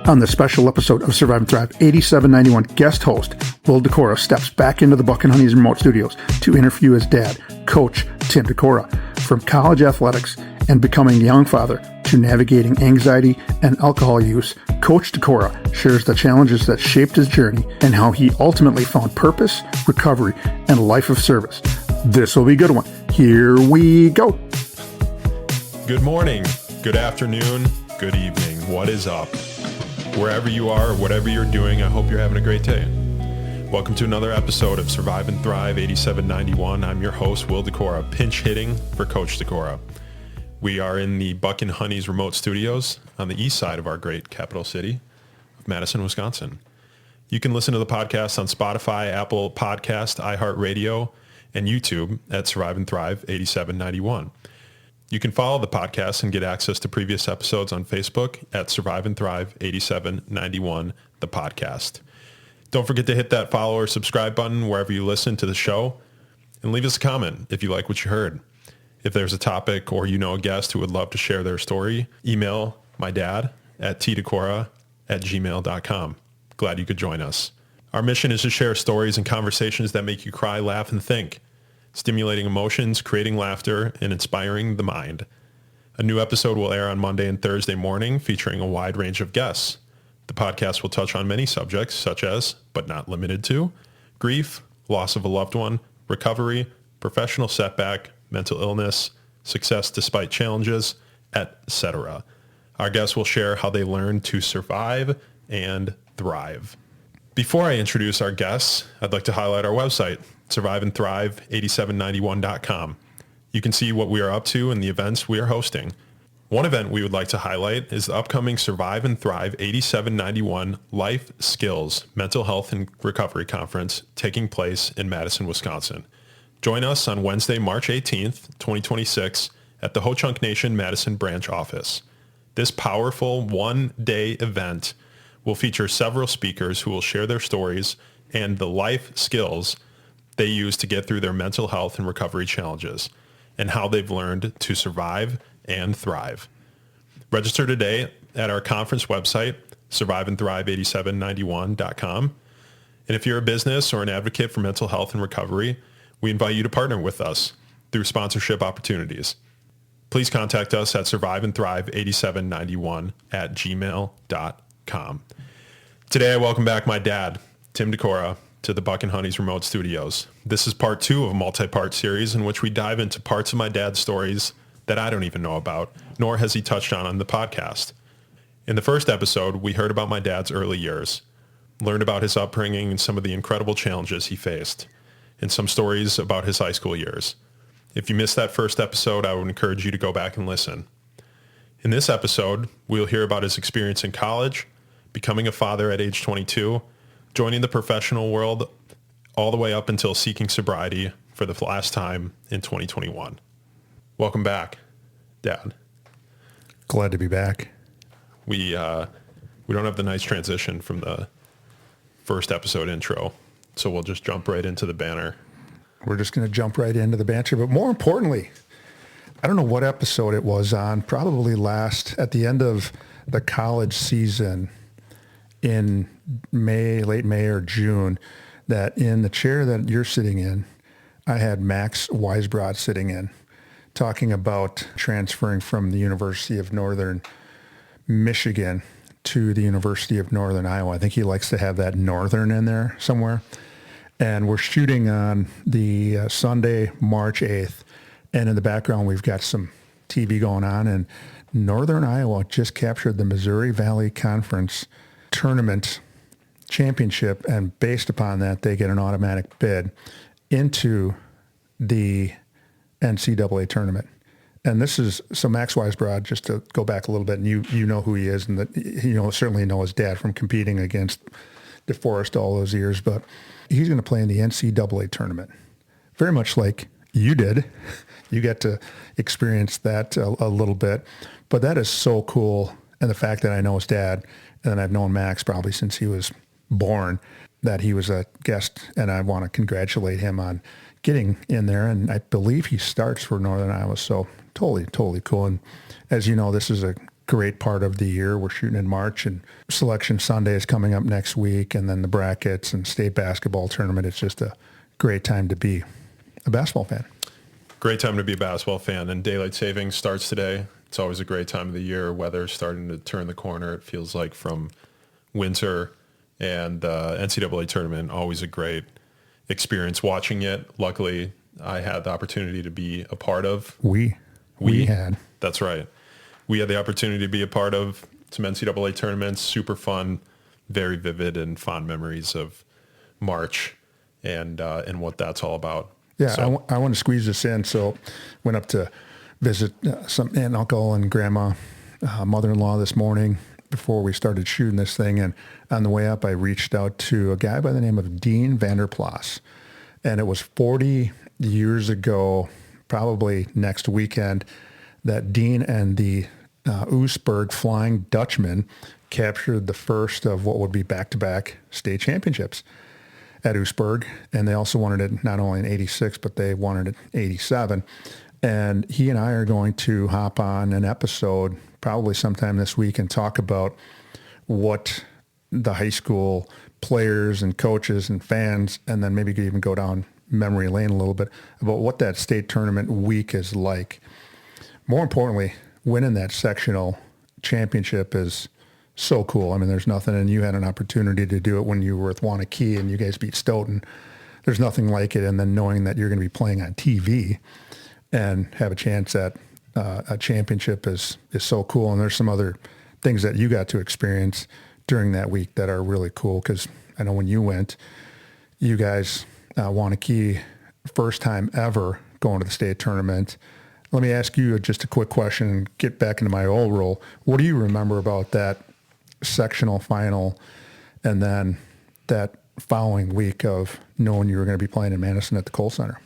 On this special episode of Survive and Thrive 8791, guest host Will Decorah steps back into the Buck and Honey's remote studios to interview his dad, Coach Tim Decorah. From college athletics and becoming a young father to navigating anxiety and alcohol use, Coach Decorah shares the challenges that shaped his journey and how he ultimately found purpose, recovery, and a life of service. This will be a good one. Here we go. Good morning, good afternoon, good evening. What is up? Wherever you are, whatever you're doing, I hope you're having a great day. Welcome to another episode of Survive and Thrive 8791. I'm your host, Will Decorah, pinch hitting for Coach Decorah. We are in the Buck and Honey's remote studios on the east side of our great capital city of Madison, Wisconsin. You can listen to the podcast on Spotify, Apple Podcast, iHeartRadio, and YouTube at Survive and Thrive 8791. You can follow the podcast and get access to previous episodes on Facebook at Survive and Thrive 8791, the podcast. Don't forget to hit that follow or subscribe button wherever you listen to the show, and leave us a comment if you like what you heard. If there's a topic or you know a guest who would love to share their story, email my dad at tdecorah@gmail.com. Glad you could join us. Our mission is to share stories and conversations that make you cry, laugh, and think, stimulating emotions, creating laughter, and inspiring the mind. A new episode will air on Monday and Thursday morning, featuring a wide range of guests. The podcast will touch on many subjects, such as, but not limited to, grief, loss of a loved one, recovery, professional setback, mental illness, success despite challenges, etc. Our guests will share how they learned to survive and thrive. Before I introduce our guests, I'd like to highlight our website, surviveandthrive8791.com. You can see what we are up to and the events we are hosting. One event we would like to highlight is the upcoming Survive and Thrive 8791 Life Skills Mental Health and Recovery Conference taking place in Madison, Wisconsin. Join us on Wednesday, March 18th, 2026 at the Ho-Chunk Nation Madison branch office. This powerful one-day event will feature several speakers who will share their stories and the life skills they use to get through their mental health and recovery challenges, and how they've learned to survive and thrive. Register today at our conference website, surviveandthrive8791.com. And if you're a business or an advocate for mental health and recovery, we invite you to partner with us through sponsorship opportunities. Please contact us at surviveandthrive8791@gmail.com. Today, I welcome back my dad, Tim Decorah, to the Buck and Honey's remote studios. This is part 2 of a multi-part series in which we dive into parts of my dad's stories that I don't even know about, nor has he touched on the podcast. In the first episode, we heard about my dad's early years, learned about his upbringing and some of the incredible challenges he faced, and some stories about his high school years. If you missed that first episode, I would encourage you to go back and listen. In this episode, we'll hear about his experience in college, becoming a father at age 22, joining the professional world all the way up until seeking sobriety for the last time in 2021. Welcome back, Dad. Glad to be back. We don't have the nice transition from the first episode intro, so we'll just jump right into the banner. We're just going to jump right into the banter, but more importantly, I don't know what episode it was on, probably at the end of the college season in late May or June, that in the chair that you're sitting in, I had Max Weisbrod sitting in, talking about transferring from the University of Northern Michigan to the University of Northern Iowa. I think he likes to have that Northern in there somewhere. And we're shooting on the Sunday, March 8th. And in the background, we've got some TV going on. And Northern Iowa just captured the Missouri Valley Conference tournament championship. And based upon that, they get an automatic bid into the NCAA tournament. And this is, so Max Weisbrod, just to go back a little bit, and you know who he is, and that, certainly know his dad from competing against DeForest all those years, but he's going to play in the NCAA tournament. Very much like you did. You get to experience that a little bit, but that is so cool. And the fact that I know his dad, and I've known Max probably since he was born, that he was a guest, and I want to congratulate him on getting in there. And I believe he starts for Northern Iowa, so totally cool. And as you know, this is a great part of the year. We're shooting in March, and Selection Sunday is coming up next week, and then the brackets and state basketball tournament. It's just a great time to be a basketball fan. Great time to be a basketball fan. And daylight savings starts today. It's always a great time of the year. Weather's starting to turn the corner. It feels like from winter, and NCAA tournament, always a great experience watching it. Luckily, I had the opportunity to be a part of. We had. That's right. We had the opportunity to be a part of some NCAA tournaments. Super fun, very vivid and fond memories of March and what that's all about. Yeah, So, I want to squeeze this in. So went up to visit some aunt and uncle and grandma, mother-in-law this morning before we started shooting this thing. And on the way up, I reached out to a guy by the name of Dean Vanderplas. And it was 40 years ago, probably next weekend, that Dean and the Oostburg Flying Dutchman captured the first of what would be back-to-back state championships at Oostburg. And they also wanted it not only in 86, but they wanted it in 87. And he and I are going to hop on an episode probably sometime this week and talk about what the high school players and coaches and fans, and then maybe could even go down memory lane a little bit about what that state tournament week is like. More importantly, winning that sectional championship is so cool. I mean, there's nothing, and you had an opportunity to do it when you were with Wanakee and you guys beat Stoughton. There's nothing like it. And then knowing that you're going to be playing on TV and have a chance at a championship is so cool. And there's some other things that you got to experience during that week that are really cool. Because I know when you went, you guys, Wanakee, first time ever going to the state tournament. Let me ask you just a quick question and get back into my old role. What do you remember about that sectional final and then that following week of knowing you were going to be playing in Madison at the Kohl Center?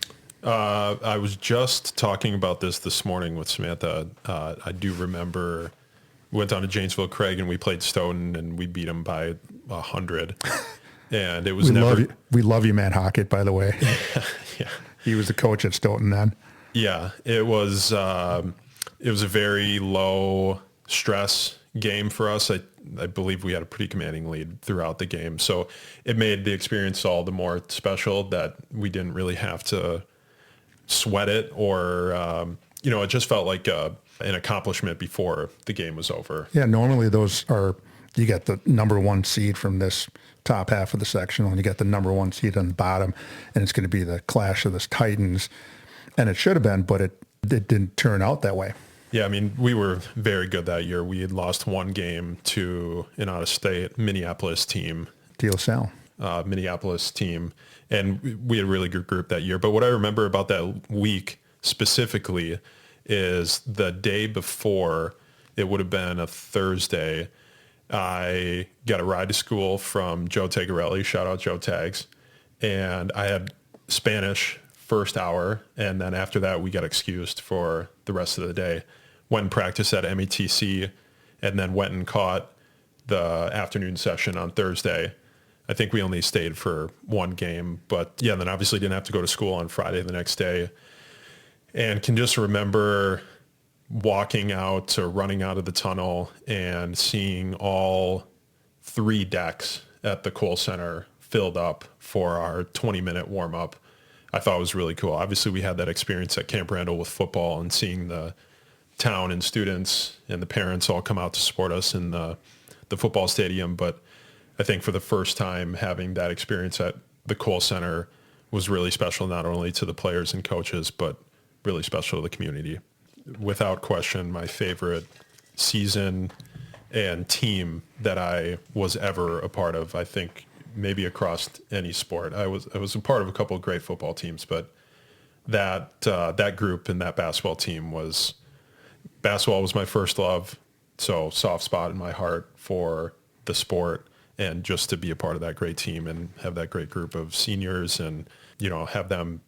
I was just talking about this morning with Samantha. I do remember we went down to Janesville Craig and we played Stoughton and we beat them by 100. And it was we love you, Matt Hockett, by the way. Yeah. He was the coach at Stoughton then. Yeah, it was a very low stress game for us. I believe we had a pretty commanding lead throughout the game. So it made the experience all the more special that we didn't really have to sweat it or, it just felt like an accomplishment before the game was over. Yeah, normally those are, you got the number one seed from this top half of the sectional and you got the number one seed on the bottom, and it's going to be the clash of the Titans. And it should have been, but it didn't turn out that way. Yeah, I mean, we were very good that year. We had lost one game to an out-of-state Minneapolis team. De La Salle. Minneapolis team. And we had a really good group that year. But what I remember about that week specifically is the day before, it would have been a Thursday, I got a ride to school from Joe Tagarelli. Shout out Joe Tags. And I had Spanish first hour, and then after that we got excused for the rest of the day. Went and practiced at METC, and then went and caught the afternoon session on Thursday. I think we only stayed for one game, but yeah, then obviously didn't have to go to school on Friday the next day. And can just remember walking out or running out of the tunnel and seeing all three decks at the Kohl Center filled up for our 20-minute warm-up. I thought it was really cool. Obviously, we had that experience at Camp Randall with football and seeing the town and students and the parents all come out to support us in the football stadium. But I think for the first time, having that experience at the Kohl Center was really special, not only to the players and coaches, but really special to the community. Without question, my favorite season and team that I was ever a part of, I think maybe across any sport. I was a part of a couple of great football teams, but that group and that basketball team was my first love. So soft spot in my heart for the sport, and just to be a part of that great team and have that great group of seniors and, have them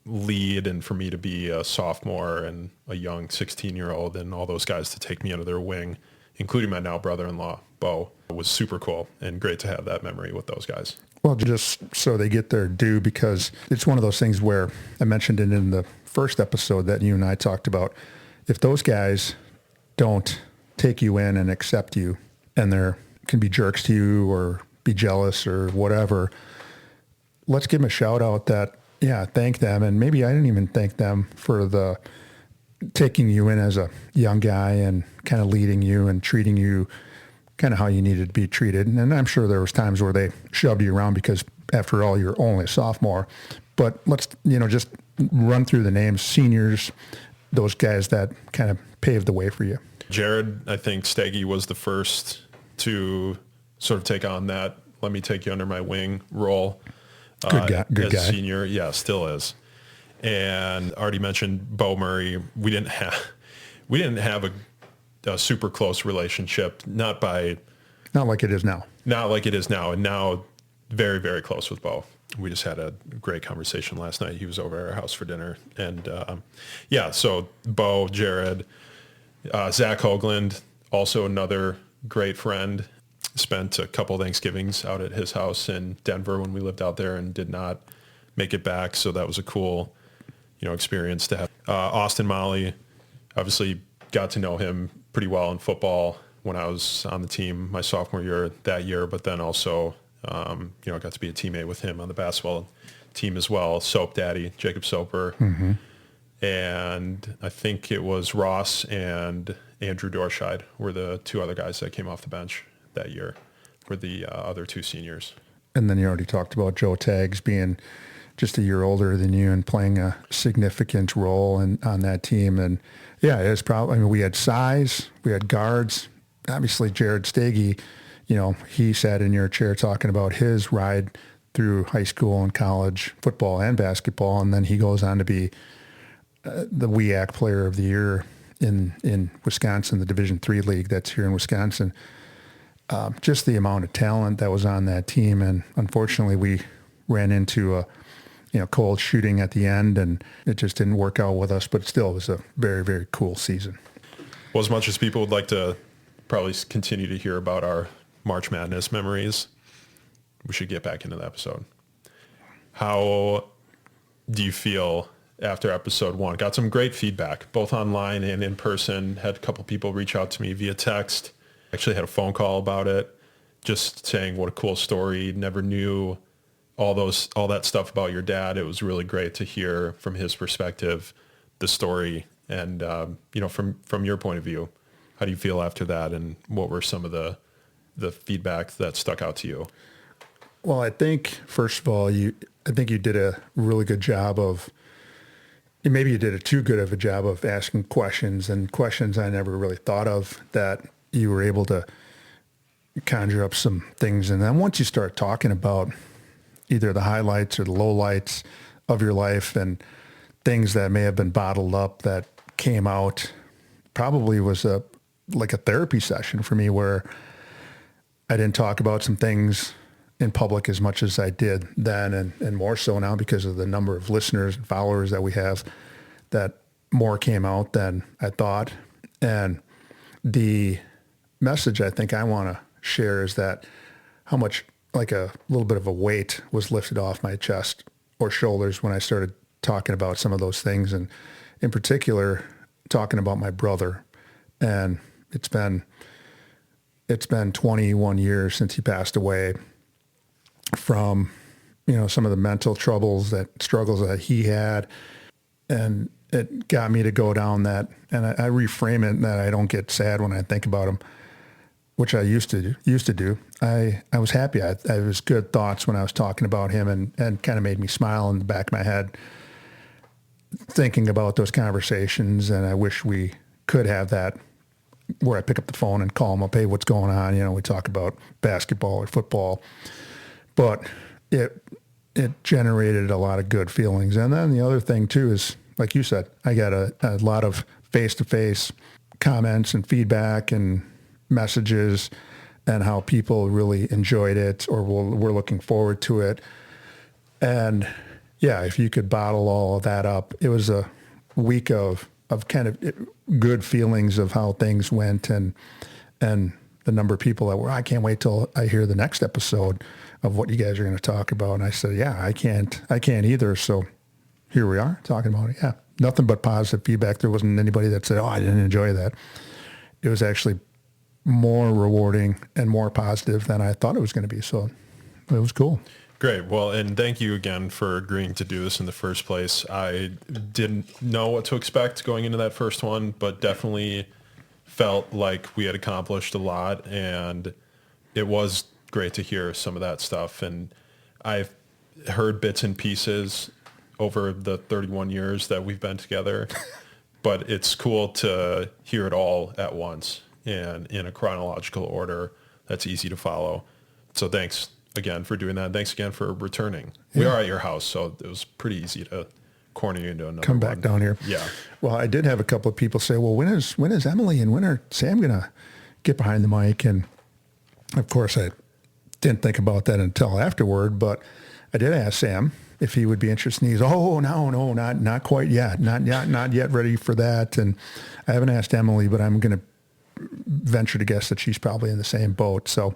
lead, and for me to be a sophomore and a young 16-year-old and all those guys to take me under their wing, including my now brother-in-law, Bo, was super cool and great to have that memory with those guys. Well, just so they get their due, because it's one of those things where I mentioned it in the first episode that you and I talked about. If those guys don't take you in and accept you, and there can be jerks to you or be jealous or whatever. Let's give them a shout out that, yeah, thank them. And maybe I didn't even thank them for the taking you in as a young guy and kind of leading you and treating you kind of how you needed to be treated. And I'm sure there was times where they shoved you around because after all, you're only a sophomore. But let's, just run through the names, seniors, those guys that kind of paved the way for you. Jared, I think Steggy was the first to sort of take on that let me take you under my wing role. Good guy. Senior. Yeah, still is. And already mentioned Bo Murray. We didn't have a super close relationship, not like it is now. And now very, very close with Bo. We just had a great conversation last night. He was over at our house for dinner. And so Bo, Jared, Zach Hoagland, also another great friend. Spent a couple Thanksgivings out at his house in Denver when we lived out there and did not make it back. So that was a cool, experience to have. Austin Molly, obviously got to know him pretty well in football when I was on the team my sophomore year that year, but then also, got to be a teammate with him on the basketball team as well. Soap Daddy, Jacob Soper. Mm-hmm. And I think it was Ross and Andrew Dorscheid were the two other guys that came off the bench that year for the other two seniors. And then you already talked about Joe Taggs being just a year older than you and playing a significant role on that team. And yeah, it's probably, we had size, we had guards. Obviously Jared Steggy, he sat in your chair talking about his ride through high school and college football and basketball. And then he goes on to be the WEAC Player of the Year in Wisconsin, the Division III league that's here in Wisconsin. Just the amount of talent that was on that team. And unfortunately we ran into a, cold shooting at the end and it just didn't work out with us, but still it was a very, very cool season. Well, as much as people would like to probably continue to hear about our March Madness memories, we should get back into the episode. How do you feel after episode 1? Got some great feedback, both online and in person. Had a couple people reach out to me via text. Actually had a phone call about it, just saying what a cool story. Never knew all that stuff about your dad. It was really great to hear from his perspective, the story. And, from your point of view, how do you feel after that? And what were some of the feedback that stuck out to you? Well, I think, first of all, you did a really good job maybe you did a too good of a job of asking questions I never really thought of, that you were able to conjure up some things. And then once you start talking about either the highlights or the lowlights of your life and things that may have been bottled up that came out, probably was like a therapy session for me, where I didn't talk about some things in public as much as I did then, and more so now because of the number of listeners and followers that we have, that more came out than I thought. And the message I think I want to share is that how much, like a little bit of a weight was lifted off my chest or shoulders when I started talking about some of those things, and in particular talking about my brother. And it's been 21 years since he passed away from, some of the mental struggles that he had. And it got me to go down that, and I reframe it that I don't get sad when I think about him, which I used to do. I was happy. I was good thoughts when I was talking about him, and kind of made me smile in the back of my head thinking about those conversations. And I wish we could have that where I pick up the phone and call him up, hey, what's going on? We talk about basketball or football, but it generated a lot of good feelings. And then the other thing too is, like you said, I got a lot of face-to-face comments and feedback and messages, and how people really enjoyed it or were looking forward to it. And yeah, if you could bottle all of that up, it was a week of kind of good feelings of how things went, and the number of people that were, I can't wait till I hear the next episode of what you guys are going to talk about. And I said, yeah, I can't either. So here we are talking about it. Yeah, nothing but positive feedback. There wasn't anybody that said, oh, I didn't enjoy that. It was actually more rewarding and more positive than I thought it was going to be. So it was cool. Great. Well, and thank you again for agreeing to do this in the first place. I didn't know what to expect going into that first one, but definitely felt like we had accomplished a lot, and it was great to hear some of that stuff. And I've heard bits and pieces over the 31 years that we've been together, but it's cool to hear it all at once and in a chronological order that's easy to follow. So thanks again for doing that. Thanks again for returning. Yeah. We are at your house, so it was pretty easy to corner you into another Come back one. down here. Yeah. Well, I did have a couple of people say, well, when is Emily and when are Sam going to get behind the mic? And of course I didn't think about that until afterward, but I did ask Sam if he would be interested. And he's, oh, no, not quite yet. Not yet ready for that. And I haven't asked Emily, but I'm going to venture to guess that she's probably in the same boat. So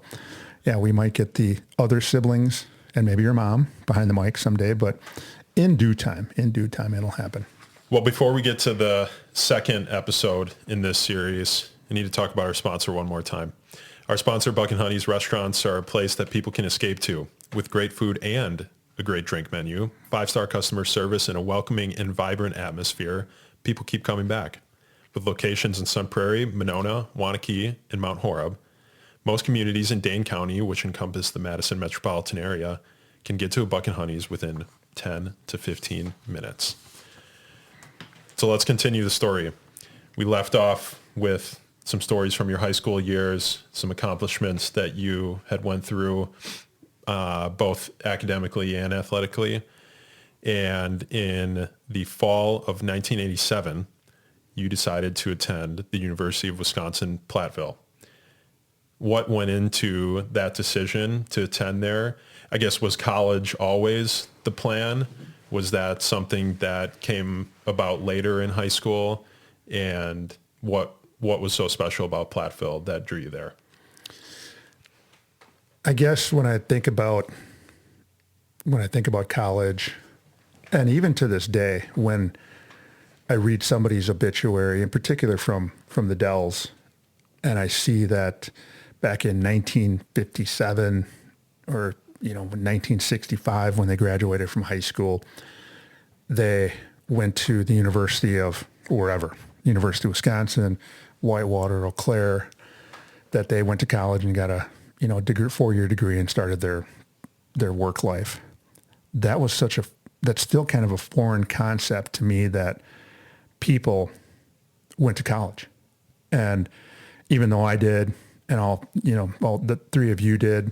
yeah, we might get the other siblings and maybe your mom behind the mic someday, but in due time, it'll happen. Well, before we get to the second episode in this series, I need to talk about our sponsor one more time. Our sponsor, Buck and Honey's restaurants, are a place that people can escape to with great food and a great drink menu, 5-star customer service, and a welcoming and vibrant atmosphere. People keep coming back. With locations in Sun Prairie, Monona, Wanakee, and Mount Horeb, most communities in Dane County, which encompass the Madison metropolitan area, can get to a Buck and Honey's within 10 to 15 minutes. So let's continue the story. We left off with some stories from your high school years, some accomplishments that you had went through, both academically and athletically. And in the fall of 1987, you decided to attend the University of Wisconsin, Platteville. What went into that decision to attend there? I guess, was college always the plan? Was that something that came about later in high school? And what was so special about Platteville that drew you there? I guess when I think about college, and even to this day, when I read somebody's obituary, in particular from the Dells, and I see that back in 1957 or 1965, when they graduated from high school, they went to the University of wherever, University of Wisconsin, Whitewater, Eau Claire, that they went to college and got a degree, 4-year degree, and started their work life. That's still kind of a foreign concept to me, that people went to college. And even though I did, and all the three of you did,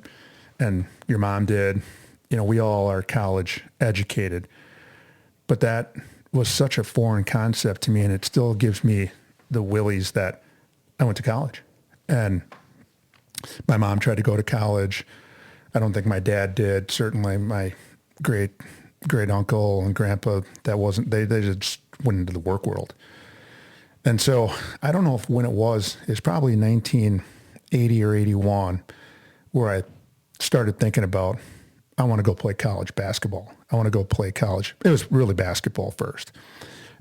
and your mom did, we all are college educated. But that was such a foreign concept to me, and it still gives me the willies that I went to college. And my mom tried to go to college. I don't think my dad did. Certainly my great uncle and grandpa, they just went into the work world. And so I don't know when it was. It's probably 1980 or 81 where I started thinking about, I want to go play college basketball. I want to go play college. It was really basketball first.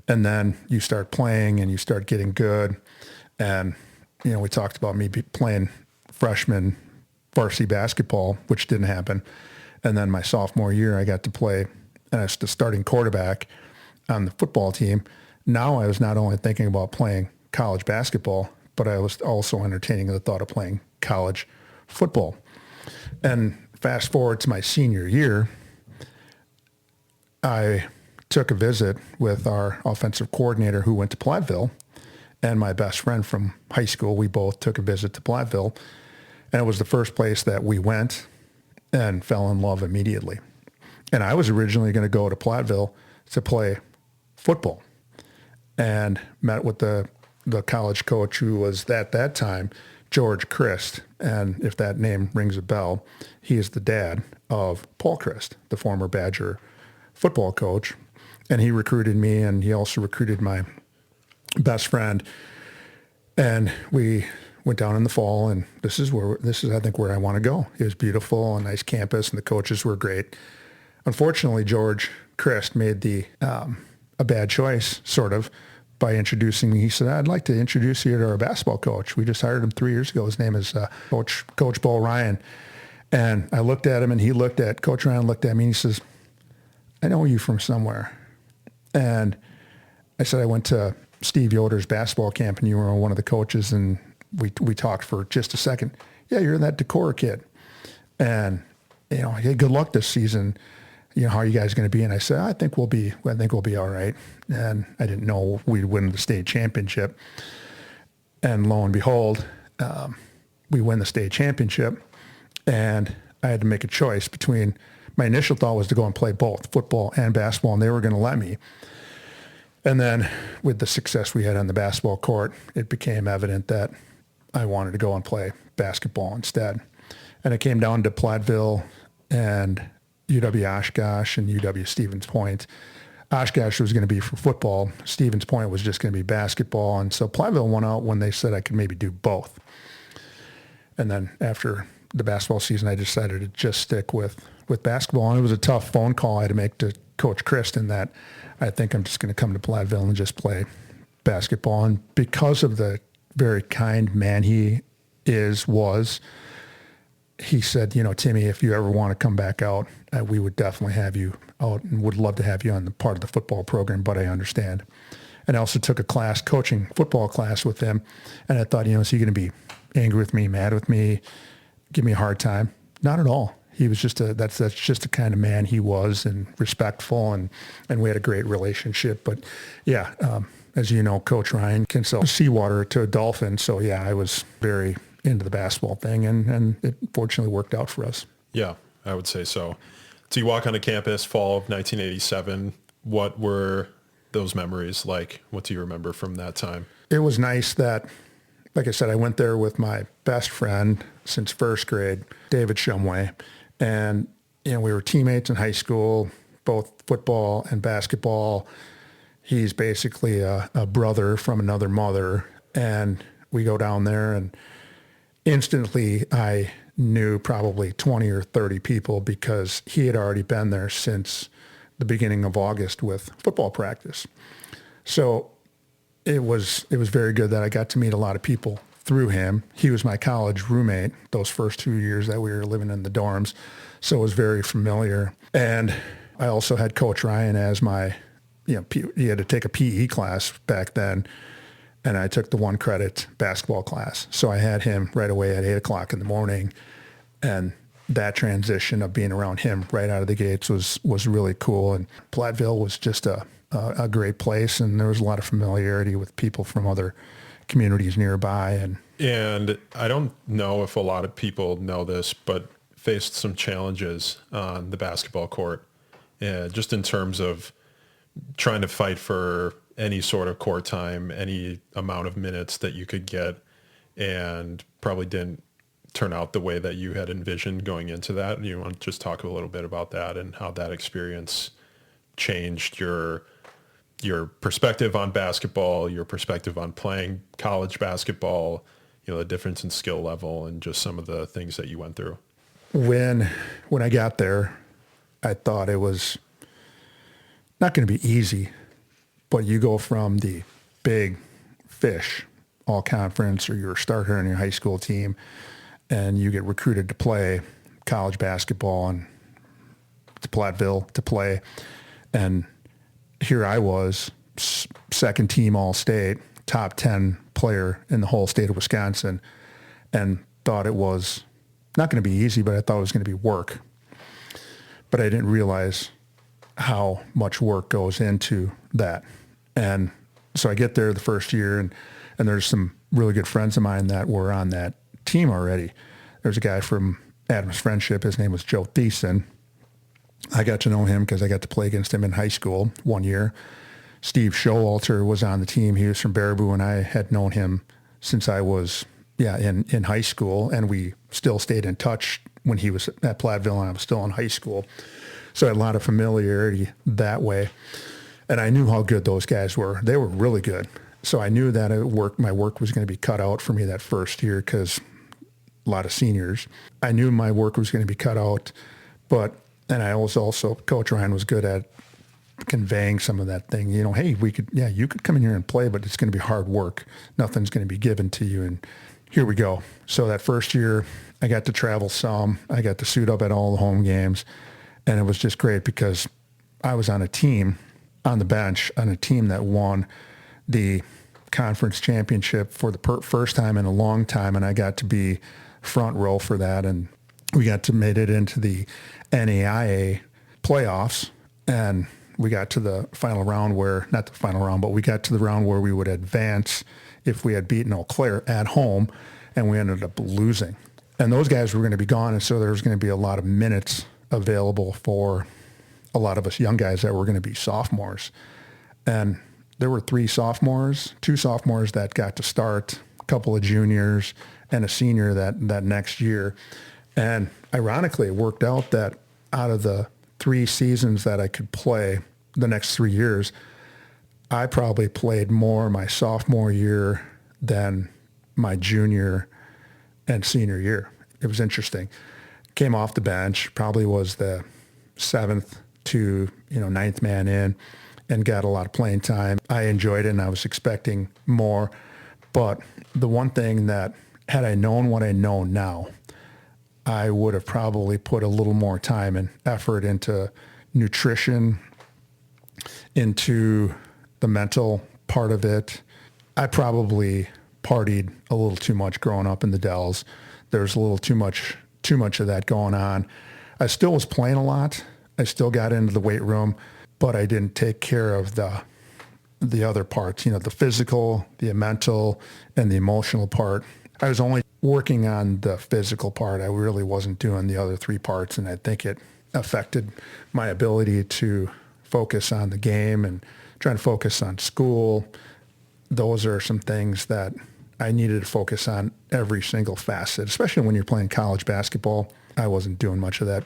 And then you start playing and you start getting good. And, we talked about me playing freshman varsity basketball, which didn't happen. And then my sophomore year, I got to play as the starting quarterback on the football team. Now I was not only thinking about playing college basketball, but I was also entertaining the thought of playing college football. And fast forward to my senior year, I took a visit with our offensive coordinator who went to Platteville, and my best friend from high school. We both took a visit to Platteville, and it was the first place that we went and fell in love immediately. And I was originally going to go to Platteville to play football, and met with the college coach who was at that time George Christ. And if that name rings a bell, he is the dad of Paul Christ, the former Badger football coach. And he recruited me, and he also recruited my best friend. And we went down in the fall, and this is I think where I want to go. It was beautiful, a nice campus, and the coaches were great. Unfortunately, George Christ made a bad choice, sort of, by introducing me. He said, I'd like to introduce you to our basketball coach. We just hired him 3 years ago. His name is Coach Bo Ryan. And I looked at him, and Coach Ryan looked at me, and he says, I know you from somewhere. And I said, I went to Steve Yoder's basketball camp, and you were one of the coaches, and we talked for just a second. Yeah, you're that Decorah kid. And, hey, good luck this season. How are you guys going to be? And I said, I think we'll be all right. And I didn't know we'd win the state championship. And lo and behold, we win the state championship. And I had to make a choice between, my initial thought was to go and play both football and basketball, and they were going to let me. And then with the success we had on the basketball court, it became evident that I wanted to go and play basketball instead. And it came down to Platteville and UW Oshkosh and UW Stevens Point. Oshkosh was going to be for football. Stevens Point was just going to be basketball. And so Platteville won out when they said I could maybe do both. And then after the basketball season, I decided to just stick with basketball. And it was a tough phone call I had to make to Coach Kristen that I think I'm just going to come to Platteville and just play basketball. And because of the very kind man he was, he said, Timmy, if you ever want to come back out, we would definitely have you out and would love to have you on the part of the football program, but I understand. And I also took a coaching football class with him. And I thought, is he going to be angry with me, mad with me, give me a hard time? Not at all. He was just that's just the kind of man he was, and respectful, and we had a great relationship. But yeah, as you know, Coach Ryan can sell seawater to a dolphin. So yeah, I was very into the basketball thing, and it fortunately worked out for us. Yeah, I would say so. So you walk onto campus fall of 1987. What were those memories like? What do you remember from that time? It was nice that, like I said, I went there with my best friend since first grade, David Shumway. And, we were teammates in high school, both football and basketball. He's basically a brother from another mother. And we go down there, and instantly I knew probably 20 or 30 people because he had already been there since the beginning of August with football practice. So it was very good that I got to meet a lot of people through him. He was my college roommate those first 2 years that we were living in the dorms, so it was very familiar. And I also had Coach Ryan as my, he had to take a PE class back then, and I took the 1 credit basketball class. So I had him right away at 8 o'clock in the morning, and that transition of being around him right out of the gates was really cool. And Platteville was just a great place, and there was a lot of familiarity with people from other communities nearby. And I don't know if a lot of people know this, but faced some challenges on the basketball court, just in terms of trying to fight for any sort of court time, any amount of minutes that you could get, and probably didn't turn out the way that you had envisioned going into that. You want to just talk a little bit about that and how that experience changed your perspective on basketball, your perspective on playing college basketball, the difference in skill level, and just some of the things that you went through. When I got there, I thought it was not going to be easy, but you go from the big fish, all conference, or you're a starter on your high school team, and you get recruited to play college basketball and to Platteville to play. And here I was, second team All-State, top 10 player in the whole state of Wisconsin, and thought it was not going to be easy, but I thought it was going to be work. But I didn't realize how much work goes into that. And so I get there the first year, and there's some really good friends of mine that were on that team already. There's a guy from Adams Friendship. His name was Joe Thiessen. I got to know him because I got to play against him in high school one year. Steve Showalter was on the team. He was from Baraboo, and I had known him since I was in high school, and we still stayed in touch when he was at Platteville and I was still in high school. So I had a lot of familiarity that way. And I knew how good those guys were. They were really good. So I knew that my work was going to be cut out for me that first year because a lot of seniors. I knew my work was going to be cut out, and I was also, Coach Ryan was good at conveying some of that thing, hey, you could come in here and play, but it's going to be hard work. Nothing's going to be given to you. And here we go. So that first year I got to travel some, I got to suit up at all the home games, and it was just great because I was on a team on the bench on a team that won the conference championship for the first time in a long time. And I got to be front row for that. And we got to made it into the NAIA playoffs, and we got to the final round not the final round, but we got to the round where we would advance if we had beaten Eau Claire at home, and we ended up losing. And those guys were going to be gone, and so there was going to be a lot of minutes available for a lot of us young guys that were going to be sophomores. And there were two sophomores that got to start, a couple of juniors, and a senior that next year. And ironically, it worked out that out of the 3 seasons that I could play the next 3 years, I probably played more my sophomore year than my junior and senior year. It was interesting. Came off the bench, probably was the 7th to 9th man in, and got a lot of playing time. I enjoyed it, and I was expecting more. But the one thing that, had I known what I know now, I would have probably put a little more time and effort into nutrition, into the mental part of it. I probably partied a little too much growing up in the Dells. There's a little too much of that going on. I still was playing a lot. I still got into the weight room, but I didn't take care of the other parts, the physical, the mental, and the emotional part. I was only working on the physical part. I really wasn't doing the other 3 parts, and I think it affected my ability to focus on the game and trying to focus on school. Those are some things that I needed to focus on every single facet, especially when you're playing college basketball. I wasn't doing much of that.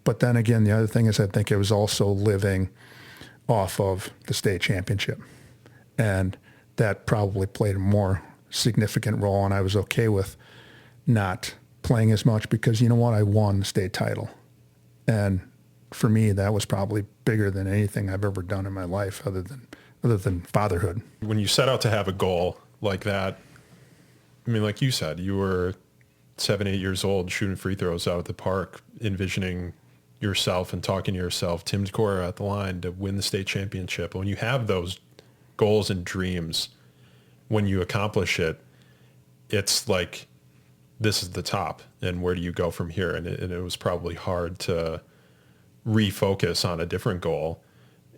But then again, the other thing is I think it was also living off of the state championship. And that probably played a more significant role, and I was okay with not playing as much because, I won the state title. And for me, that was probably bigger than anything I've ever done in my life other than fatherhood. When you set out to have a goal like that, I mean, like you said, you were 7, 8 years old shooting free throws out at the park, envisioning yourself and talking to yourself, Tim Decorah at the line to win the state championship. When you have those goals and dreams, when you accomplish it, it's like, this is the top, and where do you go from here? And it was probably hard to refocus on a different goal.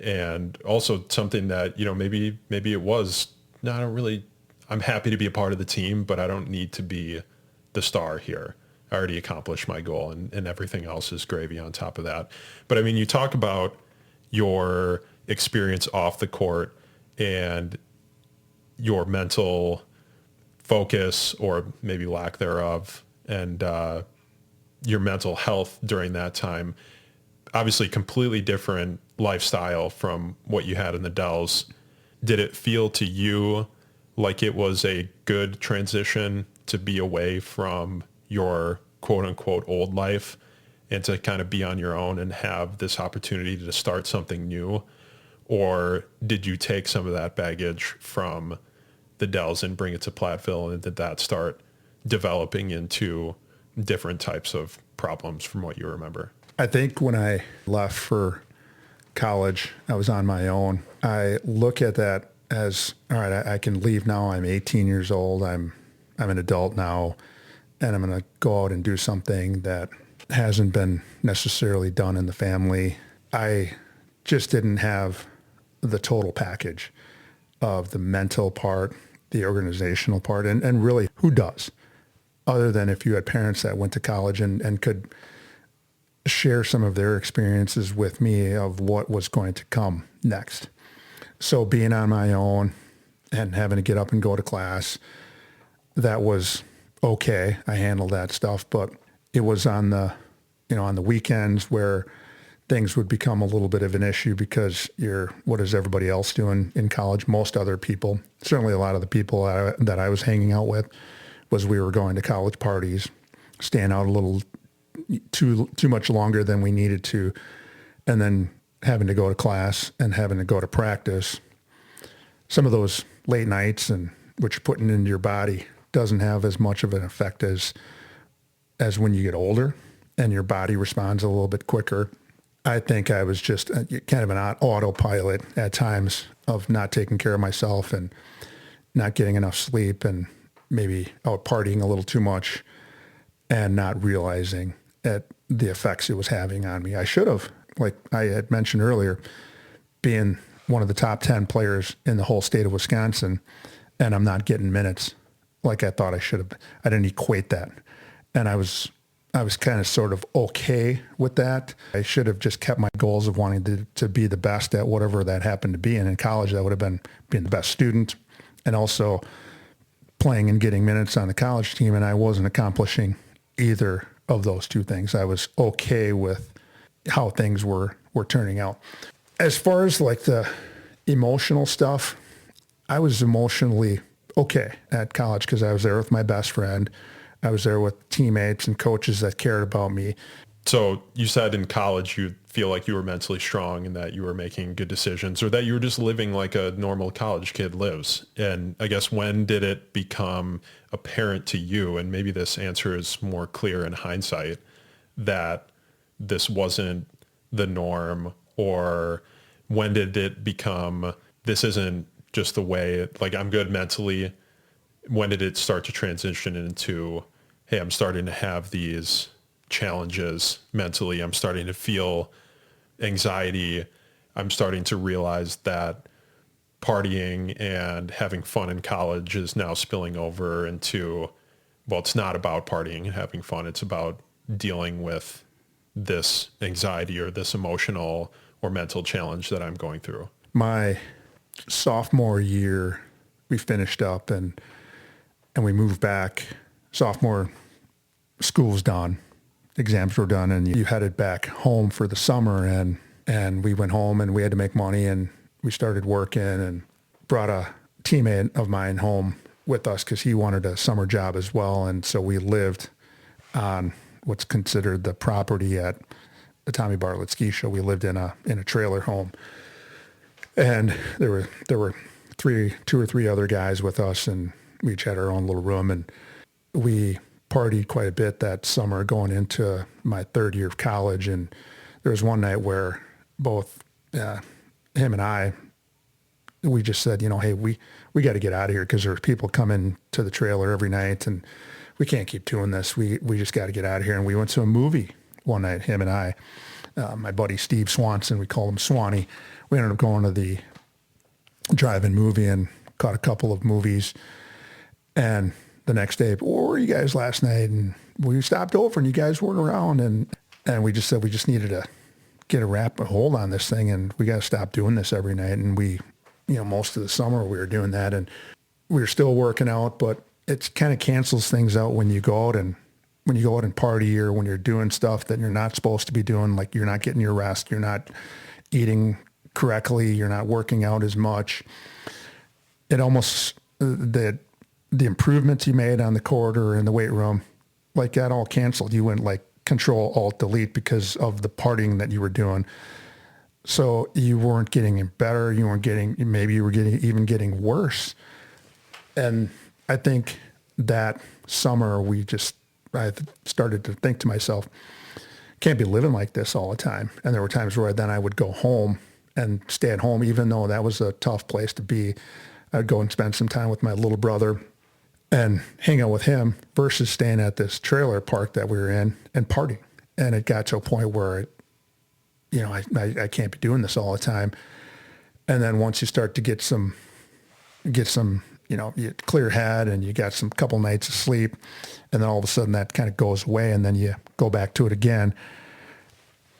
And also something that, maybe it was, no, I'm happy to be a part of the team, but I don't need to be the star here. I already accomplished my goal, and everything else is gravy on top of that. But I mean, you talk about your experience off the court and your mental focus, or maybe lack thereof, and your mental health during that time. Obviously completely different lifestyle from what you had in the Dells. Did it feel to you like it was a good transition to be away from your quote unquote old life and to kind of be on your own and have this opportunity to start something new? Or did you take some of that baggage from the Dells and bring it to Platteville, and did that start developing into different types of problems from what you remember? I think when I left for college, I was on my own. I look at that as, all right, I can leave now. I'm 18 years old. I'm an adult now, and I'm going to go out and do something that hasn't been necessarily done in the family. I just didn't have the total package of the mental part, the organizational part, and really, who does? Other than if you had parents that went to college and could share some of their experiences with me of what was going to come next. So being on my own and having to get up and go to class, that was okay. I handled that stuff, but it was on the weekends where things would become a little bit of an issue because what is everybody else doing in college? Most other people, certainly a lot of the people that I was hanging out with, was we were going to college parties, staying out a little too much longer than we needed to. And then having to go to class and having to go to practice, some of those late nights and what you're putting into your body doesn't have as much of an effect as when you get older and your body responds a little bit quicker. I think I was just kind of an autopilot at times of not taking care of myself and not getting enough sleep and maybe out partying a little too much and not realizing the effects it was having on me. I should have, like I had mentioned earlier, being one of the top 10 players in the whole state of Wisconsin, and I'm not getting minutes like I thought I should have. I didn't equate that. And I was kind of sort of okay with that. I should have just kept my goals of wanting to be the best at whatever that happened to be. And in college, that would have been being the best student and also playing and getting minutes on the college team. And I wasn't accomplishing either of those two things. I was okay with how things were turning out. As far as like the emotional stuff, I was emotionally okay at college because I was there with my best friend. I was there with teammates and coaches that cared about me. So you said in college you feel like you were mentally strong and that you were making good decisions, or that you were just living like a normal college kid lives. And I guess when did it become apparent to you, and maybe this answer is more clear in hindsight, that this wasn't the norm? Or when did it become, this isn't just the way, like I'm good mentally? When did it start to transition into, hey, I'm starting to have these challenges mentally. I'm starting to feel anxiety. I'm starting to realize that partying and having fun in college is now spilling over into, well, it's not about partying and having fun. It's about dealing with this anxiety or this emotional or mental challenge that I'm going through. My sophomore year, we finished up and we moved back. Sophomore school's done. Exams were done, and you headed back home for the summer, and we went home and we had to make money, and we started working and brought a teammate of mine home with us because he wanted a summer job as well. And so we lived on what's considered the property at the Tommy Bartlett Ski Show. We lived in a trailer home, and there were two or three other guys with us, and we each had our own little room, and we partied quite a bit that summer going into my third year of college. And there was one night where both him and I, we just said, hey, we got to get out of here because there's people coming to the trailer every night and we can't keep doing this. We just got to get out of here. And we went to a movie one night, him and I, my buddy Steve Swanson, we call him Swanee. We ended up going to the drive-in movie and caught a couple of movies. And the next day, where were you guys last night? And we stopped over and you guys weren't around. And we just said we just needed to get a hold on this thing, and we got to stop doing this every night. And we, most of the summer we were doing that, and we were still working out, but it kind of cancels things out when you go out and party, or when you're doing stuff that you're not supposed to be doing, like you're not getting your rest, you're not eating correctly, you're not working out as much. It almost, the improvements you made on the court or in the weight room, like that all canceled. You went like Control Alt Delete because of the partying that you were doing. So you weren't getting better. Maybe you were even getting worse. And I think that summer I started to think to myself, can't be living like this all the time. And there were times where then I would go home and stay at home, even though that was a tough place to be. I'd go and spend some time with my little brother and hang out with him versus staying at this trailer park that we were in and partying. And it got to a point where, I can't be doing this all the time. And then once you start to get some, you clear head and you got some couple nights of sleep, and then all of a sudden that kind of goes away and then you go back to it again.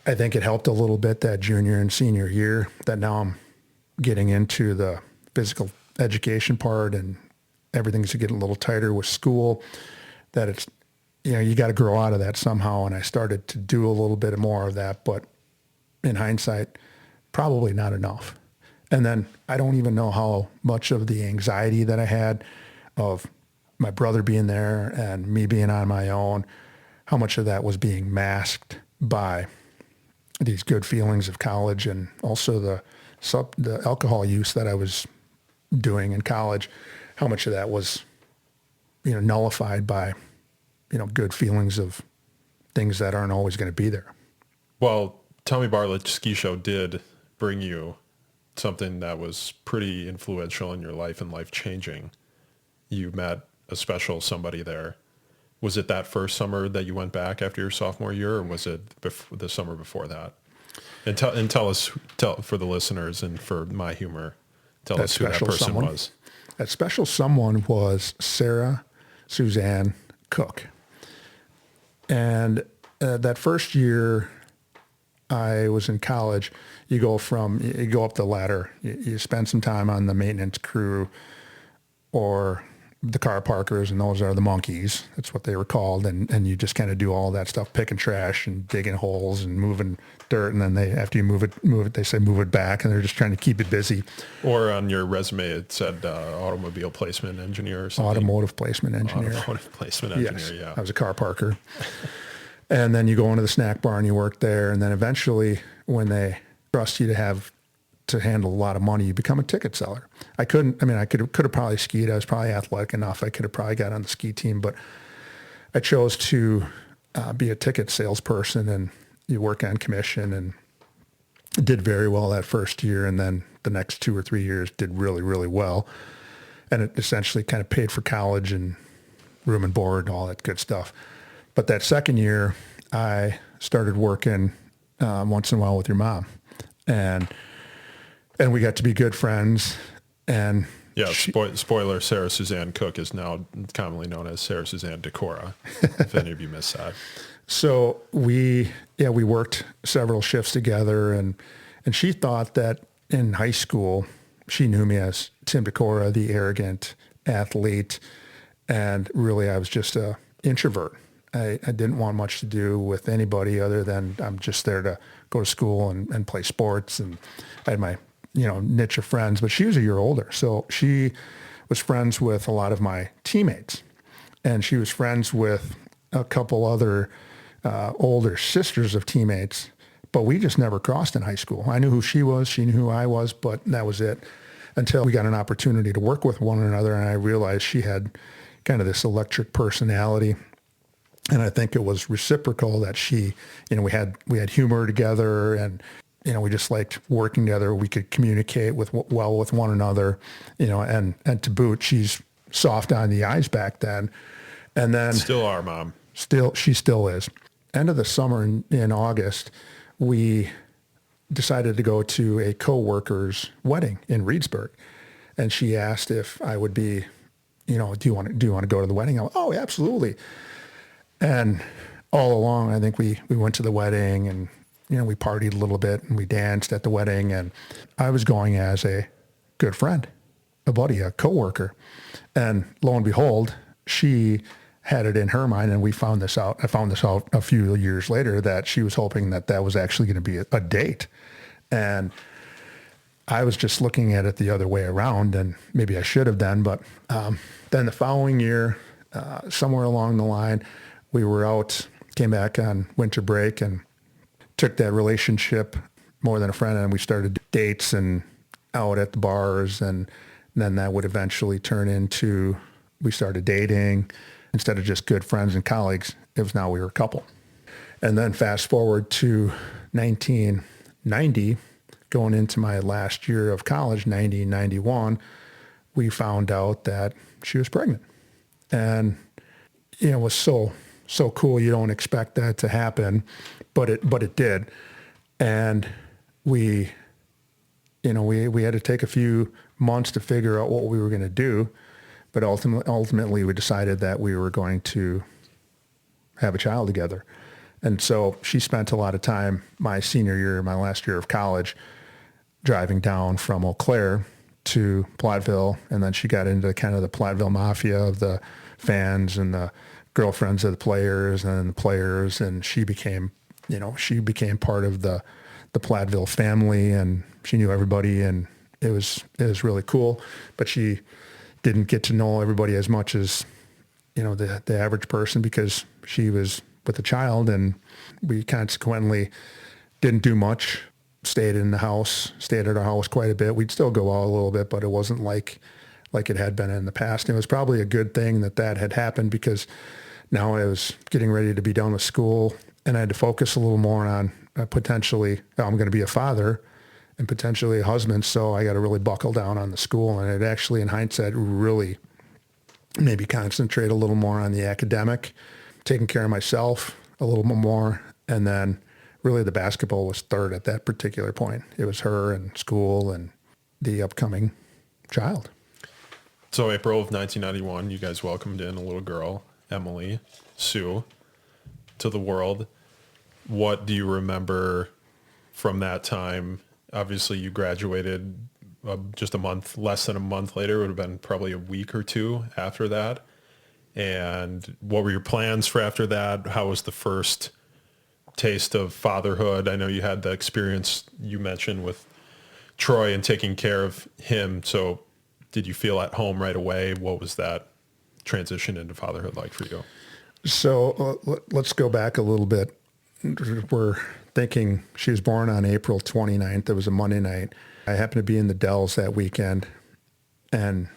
I think it helped a little bit that junior and senior year that now I'm getting into the physical education part and everything's getting a little tighter with school, that it's, you got to grow out of that somehow. And I started to do a little bit more of that, but in hindsight, probably not enough. And then I don't even know how much of the anxiety that I had of my brother being there and me being on my own, how much of that was being masked by these good feelings of college, and also the alcohol use that I was doing in college, how much of that was, nullified by, good feelings of things that aren't always going to be there. Well, Tommy Bartlett Ski Show did bring you something that was pretty influential in your life and life-changing. You met a special somebody there. Was it that first summer that you went back after your sophomore year, or was it the summer before that? And tell us for the listeners and for my humor, tell us who that person was. That special someone was Sarah Suzanne Cook. And that first year I was in college, you go up the ladder. You spend some time on the maintenance crew or the car parkers, and those are the monkeys. That's what they were called. And you just kind of do all that stuff, picking trash and digging holes and moving dirt. And then after you move it, they say move it back, and they're just trying to keep it busy. Or on your resume, it said automobile placement engineer or something. Automotive placement engineer. Automotive placement engineer, yes, yeah. I was a car parker. And then you go into the snack bar and you work there. And then eventually when they trust you to handle a lot of money, you become a ticket seller. I could have probably skied. I was probably athletic enough. I could have probably got on the ski team, but I chose to be a ticket salesperson, and you work on commission, and did very well that first year. And then the next 2 or 3 years did really, really well. And it essentially kind of paid for college and room and board and all that good stuff. But that second year, I started working once in a while with your mom, and we got to be good friends. And yeah, spoiler: Sarah Suzanne Cook is now commonly known as Sarah Suzanne Decorah. If any of you missed that. So we worked several shifts together, and she thought that in high school she knew me as Tim Decorah, the arrogant athlete, and really I was just a introvert. I didn't want much to do with anybody other than I'm just there to go to school and play sports. And I had my, niche of friends, but she was a year older. So she was friends with a lot of my teammates, and she was friends with a couple other older sisters of teammates, but we just never crossed in high school. I knew who she was. She knew who I was, but that was it until we got an opportunity to work with one another. And I realized she had kind of this electric personality. And I think it was reciprocal that she, we had humor together, and, we just liked working together. We could communicate well with one another, and to boot, she's soft on the eyes back then. And then still are, Mom. She still is. End of the summer in August, we decided to go to a coworker's wedding in Reedsburg. And she asked if I would be, do you want to go to the wedding? I went, oh, absolutely. And all along, I think we went to the wedding, and, we partied a little bit, and we danced at the wedding. And I was going as a good friend, a buddy, a coworker. And lo and behold, she had it in her mind, and we found this out. I found this out a few years later, that she was hoping that was actually going to be a date. And I was just looking at it the other way around, and maybe I should have then. But then the following year, somewhere along the line, we were out, came back on winter break, and took that relationship more than a friend, and we started dates and out at the bars, and then that would eventually turn into, we started dating. Instead of just good friends and colleagues, it was now we were a couple. And then fast forward to 1990, going into my last year of college, 91, we found out that she was pregnant. And, it was so cool. You don't expect that to happen, but it did. And we had to take a few months to figure out what we were going to do. But ultimately, we decided that we were going to have a child together. And so she spent a lot of time, my senior year, my last year of college, driving down from Eau Claire to Platteville. And then she got into kind of the Platteville mafia of the fans and the girlfriends of the players and the players. And she became part of the Platteville family, and she knew everybody, and it was really cool. But she didn't get to know everybody as much as, the average person, because she was with a child, and we consequently didn't do much, stayed at our house quite a bit. We'd still go out a little bit, but it wasn't like it had been in the past. And it was probably a good thing that had happened, because now I was getting ready to be done with school, and I had to focus a little more on potentially, I'm going to be a father and potentially a husband. So I got to really buckle down on the school. And it actually, in hindsight, really maybe concentrate a little more on the academic, taking care of myself a little more. And then really the basketball was third at that particular point. It was her and school and the upcoming child. So April of 1991, you guys welcomed in a little girl, Emily Sue, to the world. What do you remember from that time? Obviously, you graduated just less than a month later. It would have been probably a week or two after that. And what were your plans for after that? How was the first taste of fatherhood? I know you had the experience you mentioned with Troy and taking care of him. So did you feel at home right away? What was that transition into fatherhood like for you? So let's go back a little bit. We're thinking she was born on April 29th. It was a Monday night. I happened to be in the Dells that weekend and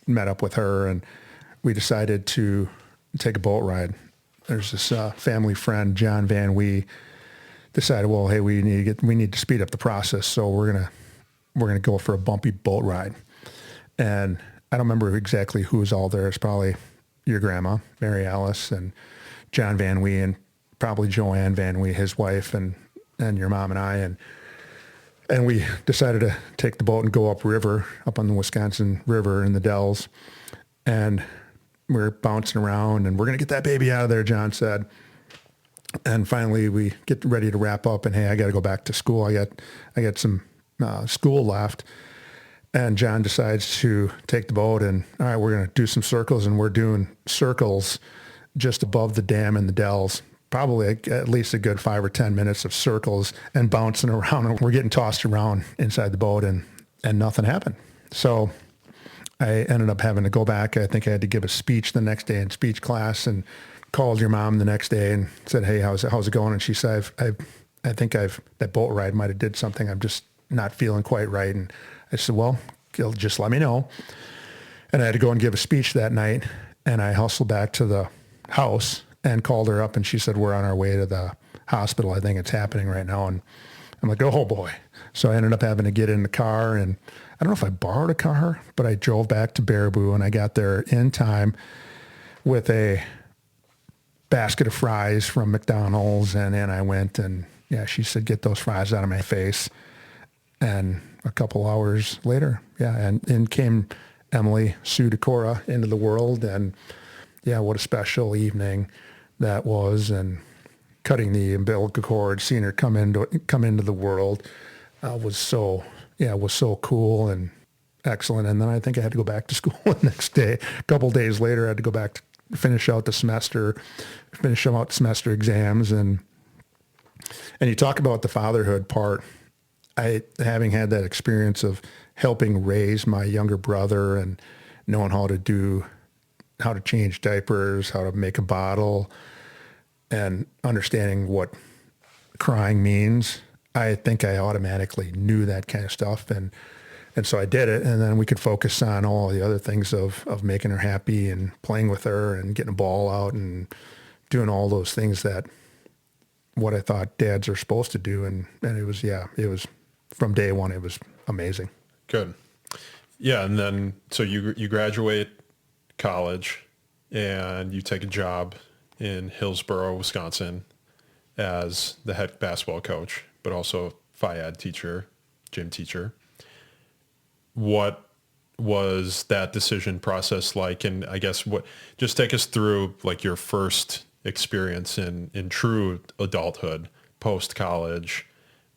met up with her, and we decided to take a boat ride. There's this family friend, John Van Wee, decided, well, hey, we need to speed up the process, so we're gonna go for a bumpy boat ride. And I don't remember exactly who was all there. It's probably your grandma, Mary Alice, and John Van Wee, and probably Joanne Van Wee, his wife, and your mom and I, and we decided to take the boat and go up on the Wisconsin River in the Dells, and we're bouncing around, and we're going to get that baby out of there, John said. And finally we get ready to wrap up, and hey, I got to go back to school. I got some school left. And John decides to take the boat, and all right, we're going to do some circles, and we're doing circles just above the dam in the Dells, probably at least a good 5 or 10 minutes of circles and bouncing around, and we're getting tossed around inside the boat, and nothing happened. So I ended up having to go back. I think I had to give a speech the next day in speech class, and called your mom the next day and said, hey, how's it going? And she said, I think that boat ride might have did something. I'm just not feeling quite right. And I said, well, just let me know. And I had to go and give a speech that night, and I hustled back to the house and called her up, and she said, we're on our way to the hospital. I think it's happening right now. And I'm like, oh boy. So I ended up having to get in the car, and I don't know if I borrowed a car, but I drove back to Baraboo, and I got there in time with a basket of fries from McDonald's. And then I went, and yeah, she said, get those fries out of my face. And a couple hours later, and in came Emily Sue Decorah into the world. And yeah, what a special evening that was. And cutting the umbilical cord, seeing her come into the world was so cool and excellent. And then I think I had to go back to school the next day. A couple days later, I had to go back to finish out semester exams. And you talk about the fatherhood part. Having had that experience of helping raise my younger brother and knowing how to change diapers, how to make a bottle, and understanding what crying means, I think I automatically knew that kind of stuff. And so I did it. And then we could focus on all the other things of making her happy and playing with her and getting a ball out and doing all those things that what I thought dads are supposed to do. And it was from day one, it was amazing. Good. Yeah. And then, so you graduate college and you take a job in Hillsboro, Wisconsin as the head basketball coach, but also phy ed teacher, gym teacher. What was that decision process like? And I guess just take us through like your first experience in true adulthood, post-college,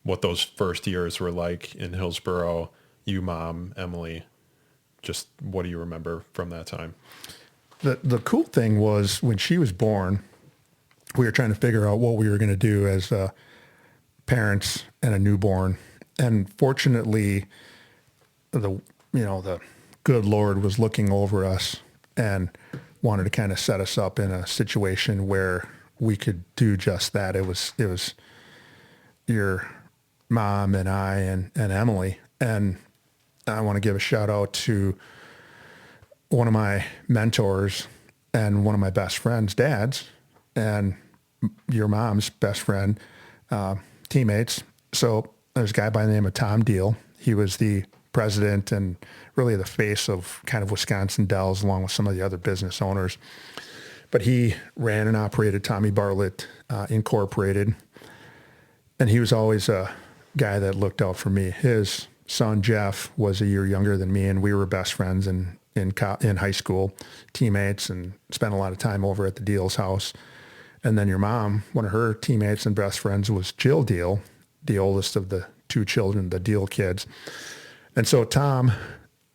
what those first years were like in Hillsboro, you, mom, Emily. Just what do you remember from that time? The cool thing was when she was born, we were trying to figure out what we were going to do as parents and a newborn. And fortunately, the good Lord was looking over us and wanted to kind of set us up in a situation where we could do just that. It was your Mom and I and Emily. And I want to give a shout out to one of my mentors and one of my best friends, Dad's, and your mom's best friend, teammates. So there's a guy by the name of Tom Deal. He was the president and really the face of kind of Wisconsin Dells, along with some of the other business owners. But he ran and operated Tommy Bartlett Incorporated. And he was always a guy that looked out for me. His son, Jeff, was a year younger than me, and we were best friends in high school, teammates, and spent a lot of time over at the Deal's house. And then your mom, one of her teammates and best friends was Jill Deal, the oldest of the two children, the Deal kids. And so Tom,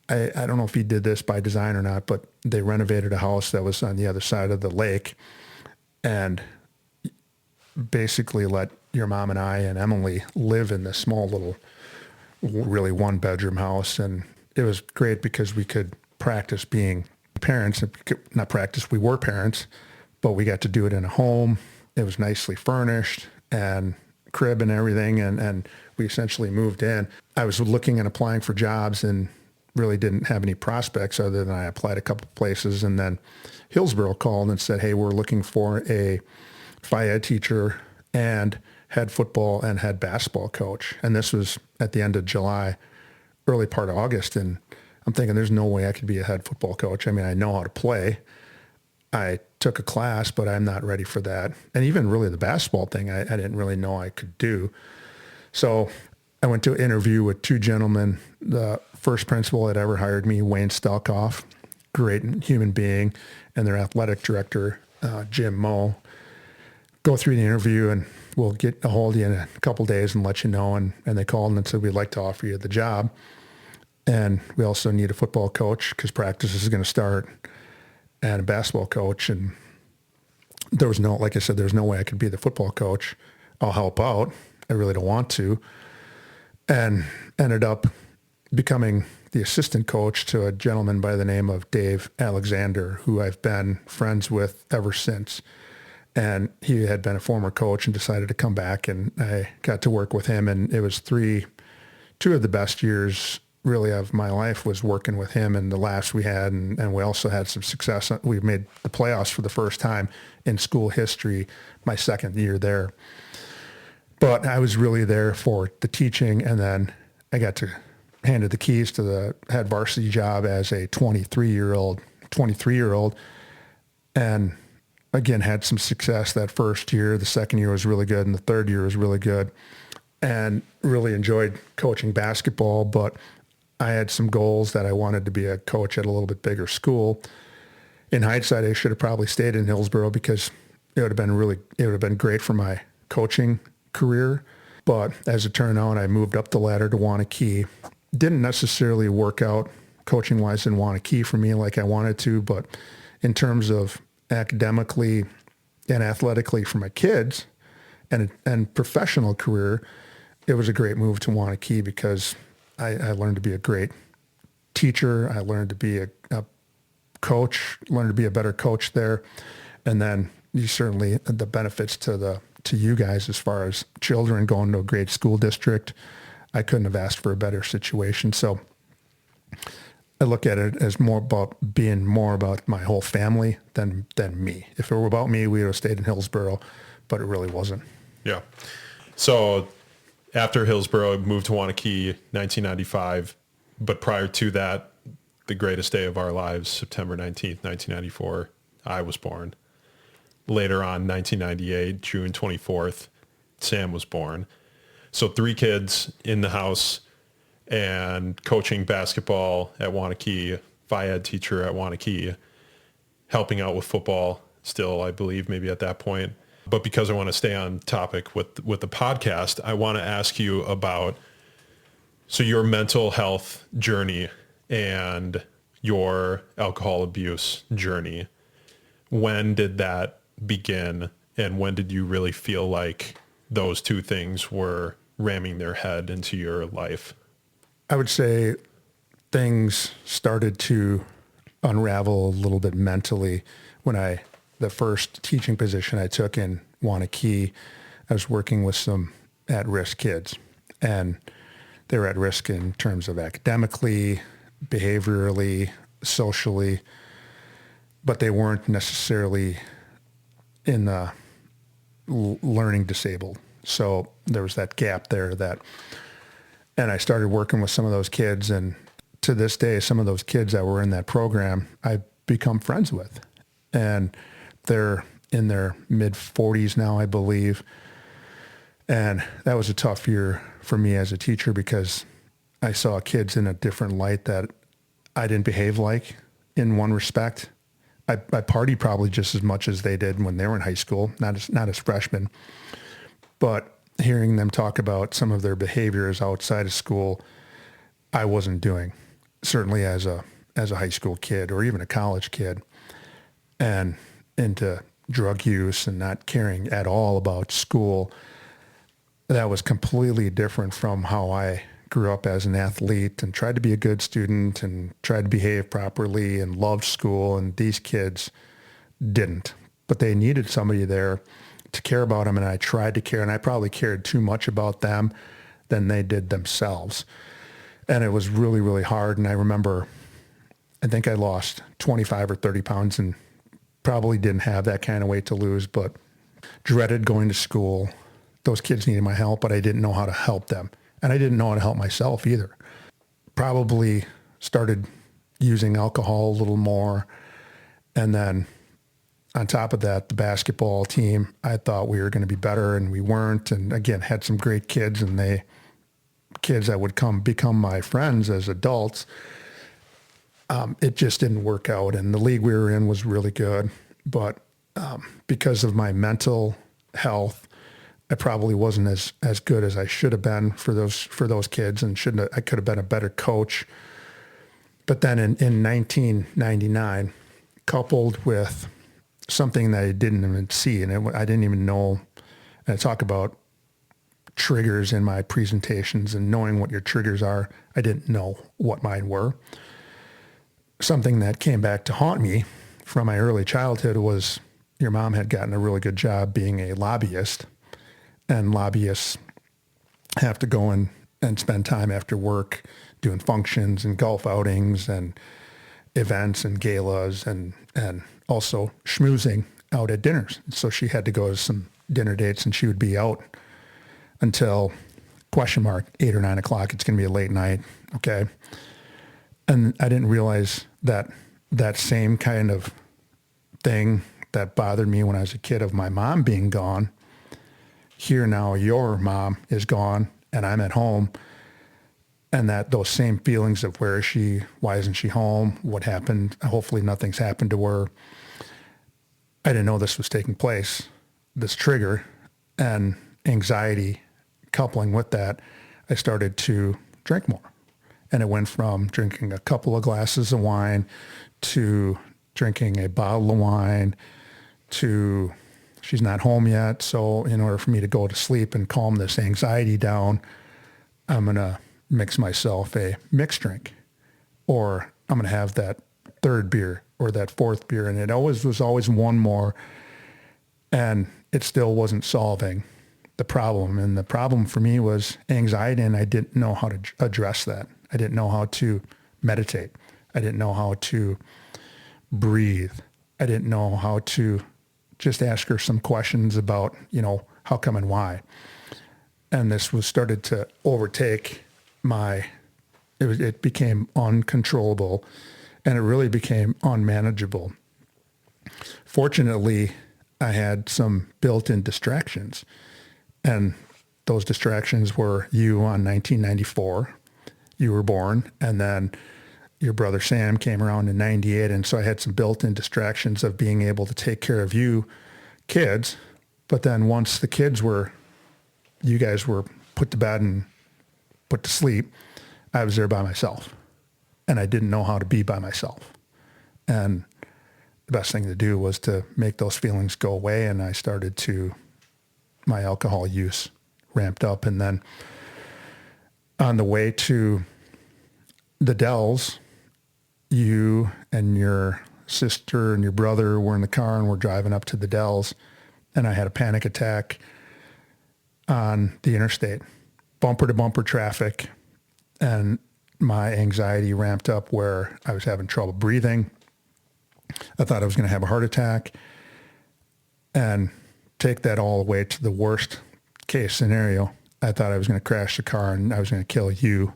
I don't know if he did this by design or not, but they renovated a house that was on the other side of the lake and basically let your mom and I and Emily live in this small little, really one-bedroom house. And it was great because we could practice being parents. Not practice, we were parents, but we got to do it in a home. It was nicely furnished and crib and everything, and we essentially moved in. I was looking and applying for jobs and really didn't have any prospects other than I applied a couple of places, and then Hillsborough called and said, hey, we're looking for a phy ed teacher and head football and head basketball coach. And this was at the end of July, early part of August, and I'm thinking there's no way I could be a head football coach. I mean, I know how to play. I took a class, but I'm not ready for that. And even really the basketball thing, I didn't really know I could do. So I went to an interview with two gentlemen. The first principal that ever hired me, Wayne Stelkoff, great human being, and their athletic director, Jim Moe. Go through the interview and we'll get a hold of you in a couple of days and let you know. And they called and said, we'd like to offer you the job. And we also need a football coach because practice is going to start, and a basketball coach. And there was no, like I said, there's no way I could be the football coach. I'll help out. I really don't want to. And ended up becoming the assistant coach to a gentleman by the name of Dave Alexander, who I've been friends with ever since. And he had been a former coach and decided to come back, and I got to work with him. And it was two of the best years really of my life was working with him, and the laughs we had, and we also had some success. We made the playoffs for the first time in school history my second year there. But I was really there for the teaching, and then I got to handed the keys to the head varsity job as a 23-year-old, and again had some success that first year. The second year was really good, and the third year was really good, and really enjoyed coaching basketball. But I had some goals that I wanted to be a coach at a little bit bigger school. In hindsight, I should have probably stayed in Hillsborough because it would have been great for my coaching career. But as it turned out, I moved up the ladder to Wanakee. Didn't necessarily work out coaching wise in Wanakee for me like I wanted to, but in terms of academically and athletically for my kids and professional career, it was a great move to Wanakee because I learned to be a great teacher. I learned to be a coach, learned to be a better coach there. And then you certainly, the benefits to you guys as far as children going to a great school district, I couldn't have asked for a better situation. So I look at it as more about my whole family than me. If it were about me, we would have stayed in Hillsborough, but it really wasn't. Yeah. So after Hillsborough, moved to Wanakee, 1995. But prior to that, the greatest day of our lives, September 19th, 1994, I was born. Later on, 1998, June 24th, Sam was born. So 3 kids in the house and coaching basketball at Wanakee, phy ed teacher at Wanakee, helping out with football still, I believe, maybe at that point. But because I want to stay on topic with the podcast, I want to ask you about your mental health journey and your alcohol abuse journey. When did that begin, and when did you really feel like those two things were ramming their head into your life? I would say things started to unravel a little bit mentally when the first teaching position I took in Wanakee, I was working with some at-risk kids. and they were at risk in terms of academically, behaviorally, socially, but they weren't necessarily in the learning disabled. So there was that gap there and I started working with some of those kids, and to this day, some of those kids that were in that program, I've become friends with, and they're in their mid 40s now, I believe. And that was a tough year for me as a teacher because I saw kids in a different light that I didn't behave like in one respect. I partied probably just as much as they did when they were in high school, not as freshmen. But hearing them talk about some of their behaviors outside of school, I wasn't doing, certainly as a high school kid or even a college kid, and into drug use and not caring at all about school. That was completely different from how I grew up as an athlete and tried to be a good student and tried to behave properly and loved school. And these kids didn't, but they needed somebody there to care about them. And I tried to care, and I probably cared too much about them than they did themselves. And it was really, really hard. And I remember, I think I lost 25 or 30 pounds and probably didn't have that kind of weight to lose, but dreaded going to school. Those kids needed my help, but I didn't know how to help them. And I didn't know how to help myself either. Probably started using alcohol a little more. And then on top of that, the basketball team, I thought we were going to be better, and we weren't. And again, had some great kids, and kids that would become my friends as adults. It just didn't work out. And the league we were in was really good. But because of my mental health, I probably wasn't as good as I should have been for those kids, and I could have been a better coach. But then in 1999, coupled with something that I didn't even see, and I didn't even know, and I talk about triggers in my presentations and knowing what your triggers are, I didn't know what mine were. Something that came back to haunt me from my early childhood was your mom had gotten a really good job being a lobbyist, and lobbyists have to go and spend time after work doing functions and golf outings and events and galas and also schmoozing out at dinners. So she had to go to some dinner dates, and she would be out until (8 or 9 o'clock. It's going to be a late night. Okay. And I didn't realize that same kind of thing that bothered me when I was a kid of my mom being gone. Here now, your mom is gone and I'm at home, and that those same feelings of where is she? Why isn't she home? What happened? Hopefully nothing's happened to her. I didn't know this was taking place, this trigger, and anxiety coupling with that, I started to drink more. And it went from drinking a couple of glasses of wine to drinking a bottle of wine to she's not home yet. So in order for me to go to sleep and calm this anxiety down, I'm going to mix myself a mixed drink, or I'm going to have that third beer or that fourth beer. And it was always one more, and it still wasn't solving the problem. And the problem for me was anxiety, and I didn't know how to address that. I didn't know how to meditate. I didn't know how to breathe. I didn't know how to just ask her some questions about, how come and why. And this was started to overtake it became uncontrollable, and it really became unmanageable. Fortunately, I had some built-in distractions, and those distractions were you on 1994. You were born, and then your brother Sam came around in 98. And so I had some built-in distractions of being able to take care of you kids. But then once you guys were put to bed and put to sleep, I was there by myself, and I didn't know how to be by myself. And the best thing to do was to make those feelings go away. And my alcohol use ramped up. And then on the way to the Dells, you and your sister and your brother were in the car, and we're driving up to the Dells, and I had a panic attack on the interstate. bumper to bumper traffic, and my anxiety ramped up where I was having trouble breathing. I thought I was going to have a heart attack, and take that all the way to the worst case scenario. I thought I was going to crash the car and I was going to kill you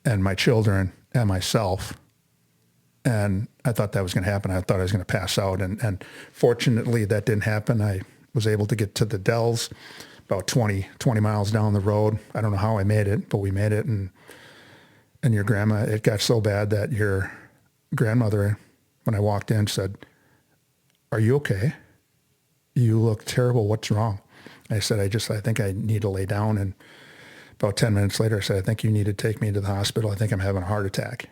and my children and myself. And I thought that was going to happen. I thought I was going to pass out. And fortunately that didn't happen. I was able to get to the Dells about 20 miles down the road. I don't know how I made it, but we made it. And your grandma, it got so bad that your grandmother, when I walked in, said, "Are you okay? You look terrible. What's wrong?" I said, I think I need to lay down. And about 10 minutes later, I said, "I think you need to take me to the hospital. I think I'm having a heart attack."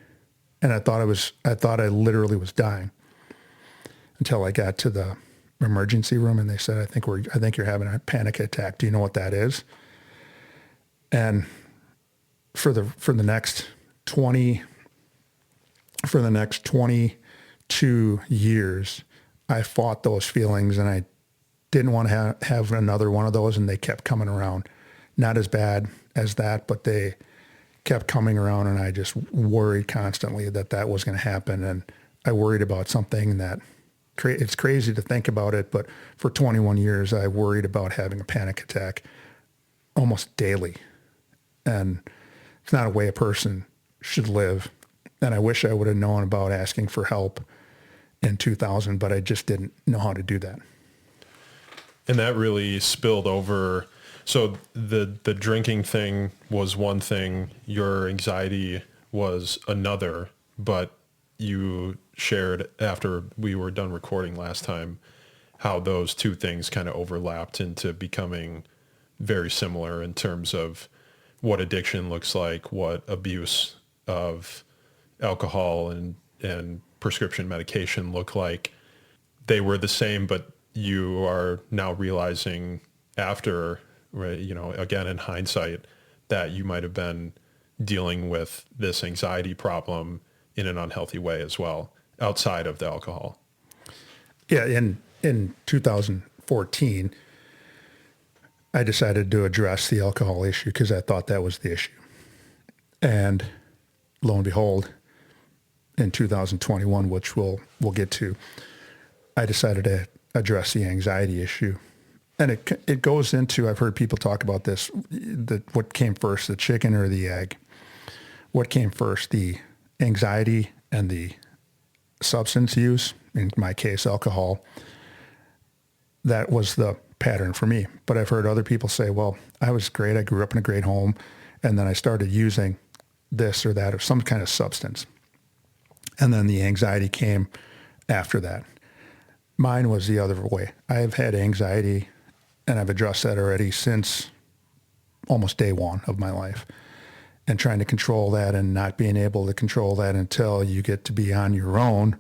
And I thought I literally was dying until I got to the emergency room, and they said, I think you're having a panic attack. Do you know what that is?" And for the next 22 years, I fought those feelings, and I didn't want to have another one of those, and they kept coming around. Not as bad as that, but they kept coming around, and I just worried constantly that was going to happen. And I worried about something that, it's crazy to think about it, but for 21 years, I worried about having a panic attack almost daily. And it's not a way a person should live. And I wish I would have known about asking for help in 2000, but I just didn't know how to do that. And that really spilled over. So the drinking thing was one thing, your anxiety was another, but you shared after we were done recording last time how those two things kind of overlapped into becoming very similar in terms of what addiction looks like, what abuse of alcohol and prescription medication look like. They were the same, but you are now realizing after, right, again, in hindsight, that you might have been dealing with this anxiety problem in an unhealthy way as well, outside of the alcohol. Yeah. In 2014, I decided to address the alcohol issue because I thought that was the issue. And lo and behold, in 2021, which we'll get to, I decided to address the anxiety issue. And it goes into, I've heard people talk about this, what came first, the chicken or the egg? What came first, the anxiety and the substance use, in my case, alcohol? That was the pattern for me. But I've heard other people say, well, I was great. I grew up in a great home. And then I started using this or that or some kind of substance. And then the anxiety came after that. Mine was the other way. I've had anxiety, and I've addressed that already since almost day one of my life. And trying to control that and not being able to control that until you get to be on your own,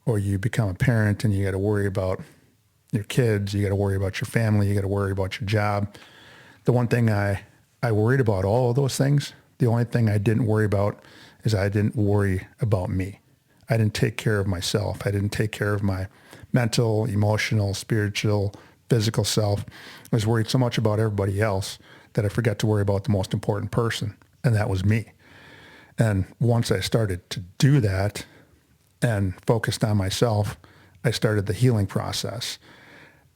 or you become a parent and you got to worry about your kids, you got to worry about your family, you got to worry about your job. The one thing I worried about all of those things, the only thing I didn't worry about is I didn't worry about me. I didn't take care of myself. I didn't take care of my mental, emotional, spiritual, physical self. I was worried so much about everybody else that I forgot to worry about the most important person, and that was me. And once I started to do that and focused on myself, I started the healing process.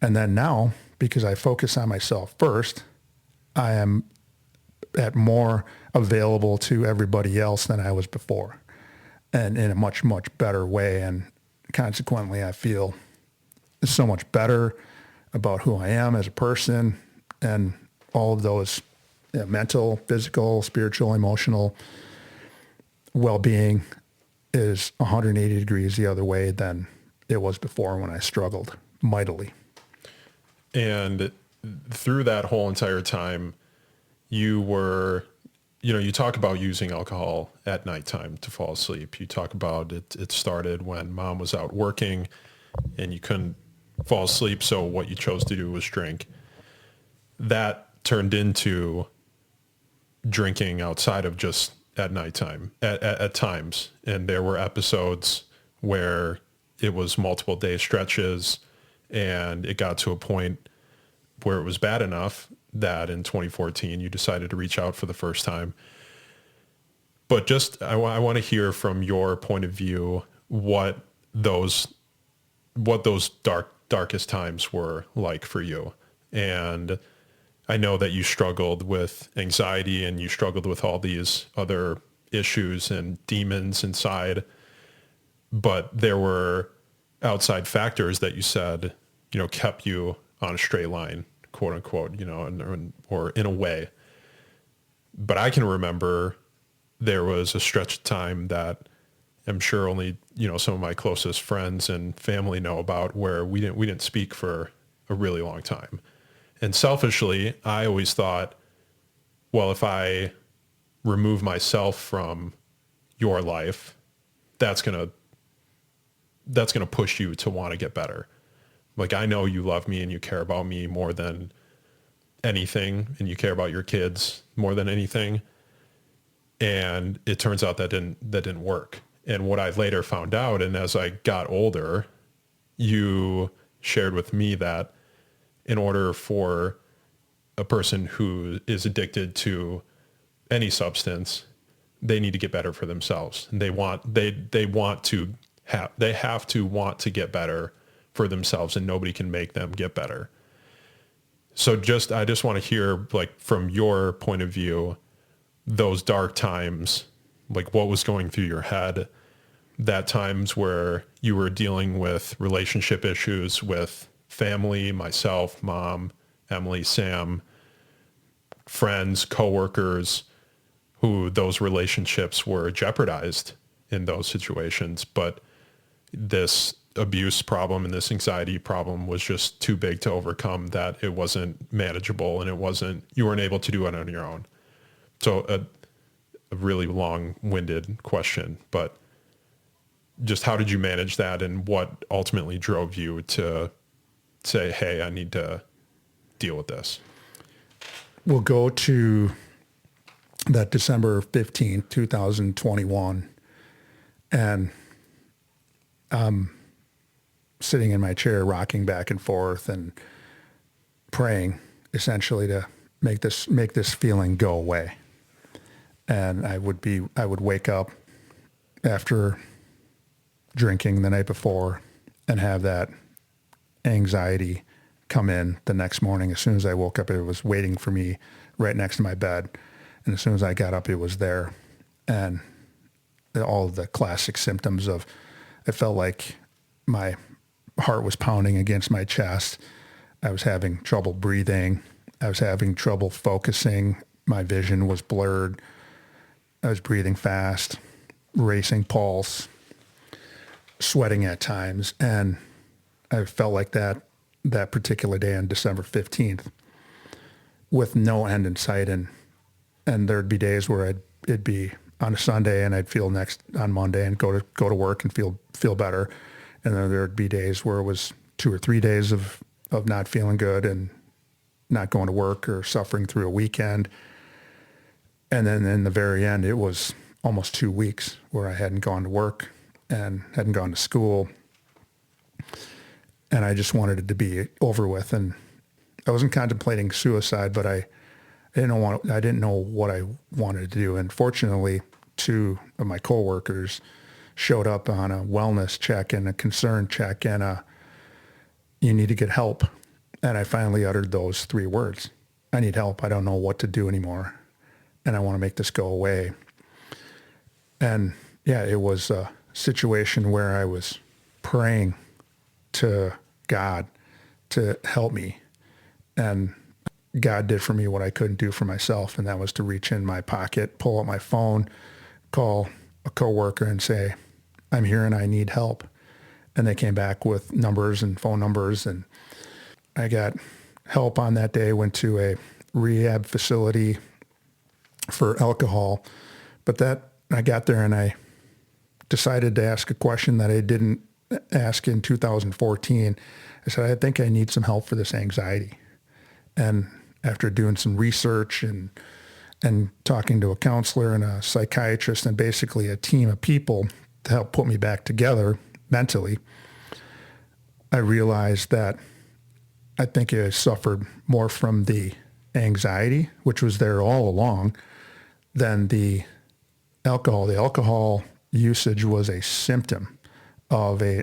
And then now, because I focus on myself first, I am more available to everybody else than I was before, and in a much, much better way. And consequently, I feel so much better about who I am as a person, and all of those mental, physical, spiritual, emotional well-being is 180 degrees the other way than it was before when I struggled mightily. And through that whole entire time, you were, you talk about using alcohol at nighttime to fall asleep. You talk about it started when mom was out working and you couldn't fall asleep, so what you chose to do was drink. That turned into drinking outside of just at nighttime at times. And there were episodes where it was multiple day stretches, and it got to a point where it was bad enough that in 2014 you decided to reach out for the first time. But just, I want to hear from your point of view what those darkest times were like for you. And I know that you struggled with anxiety and you struggled with all these other issues and demons inside, but there were outside factors that you said, kept you on a straight line, quote unquote, or in a way. But I can remember there was a stretch of time that I'm sure only, some of my closest friends and family know about, where we didn't speak for a really long time. And selfishly, I always thought, well, if I remove myself from your life, that's going to push you to want to get better. Like, I know you love me and you care about me more than anything, and you care about your kids more than anything. And it turns out that didn't work. And what I later found out, and as I got older, you shared with me that in order for a person who is addicted to any substance, they need to get better for themselves. And they have to want to get better for themselves, and nobody can make them get better. So I just want to hear, like, from your point of view, those dark times, like what was going through your head, that times where you were dealing with relationship issues with family, myself, mom, Emily, Sam, friends, coworkers, who those relationships were jeopardized in those situations. But this abuse problem and this anxiety problem was just too big to overcome, that it wasn't manageable, and you weren't able to do it on your own. So a really long-winded question, but just how did you manage that, and what ultimately drove you to say, hey, I need to deal with this? We'll go to that December 15th, 2021, and I'm sitting in my chair, rocking back and forth and praying essentially to make this feeling go away. And I would wake up after drinking the night before and have that anxiety come in the next morning. As soon as I woke up, it was waiting for me right next to my bed. And as soon as I got up, it was there. And all of the classic symptoms of, I felt like my heart was pounding against my chest. I was having trouble breathing. I was having trouble focusing. My vision was blurred. I was breathing fast, racing pulse, sweating at times. And I felt like that particular day on December 15th with no end in sight. And there'd be days where it'd be on a Sunday and I'd feel next on Monday and go to work and feel better. And then there'd be days where it was 2 or 3 days of not feeling good and not going to work or suffering through a weekend. And then in the very end, it was almost 2 weeks where I hadn't gone to work and hadn't gone to school. And I just wanted it to be over with. And I wasn't contemplating suicide, but I didn't know what I wanted to do. And fortunately, 2 of my coworkers showed up on a wellness check and a concern check and you need to get help. And I finally uttered those 3 words. I need help. I don't know what to do anymore. And I want to make this go away. And yeah, it was a situation where I was praying to God to help me. And God did for me what I couldn't do for myself. And that was to reach in my pocket, pull out my phone, call a coworker and say, I'm here and I need help. And they came back with numbers and phone numbers. And I got help on that day, went to a rehab facility for alcohol. But I got there and I decided to ask a question that I didn't ask in 2014. I said, I think I need some help for this anxiety. And after doing some research and talking to a counselor and a psychiatrist and basically a team of people to help put me back together mentally, I realized that I think I suffered more from the anxiety, which was there all along, than the alcohol. The alcohol usage was a symptom of a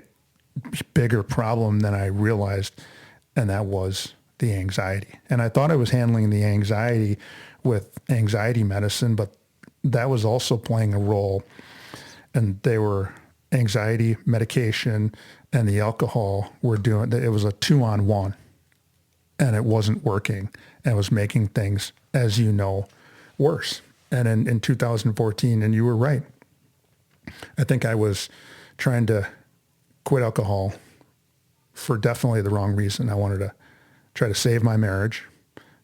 bigger problem than I realized, and that was the anxiety. And I thought I was handling the anxiety with anxiety medicine, but that was also playing a role. And they were anxiety medication and the alcohol were doing, it was a 2-on-1, and it wasn't working, and it was making things, as you know, worse. And in 2014, and you were right, I think I was trying to quit alcohol for definitely the wrong reason. I wanted to try to save my marriage,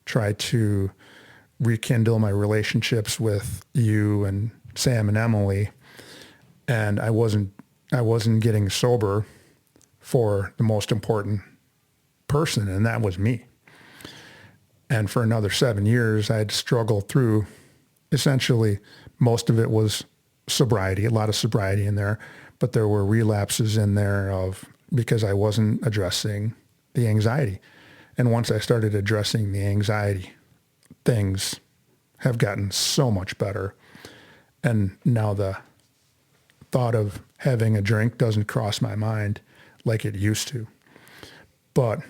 try to rekindle my relationships with you and Sam and Emily. And I wasn't getting sober for the most important person, and that was me. And for another 7 years, I had struggled through, essentially, most of it was sobriety, a lot of sobriety in there, but there were relapses in there because I wasn't addressing the anxiety. And once I started addressing the anxiety, things have gotten so much better. And now the thought of having a drink doesn't cross my mind like it used to. But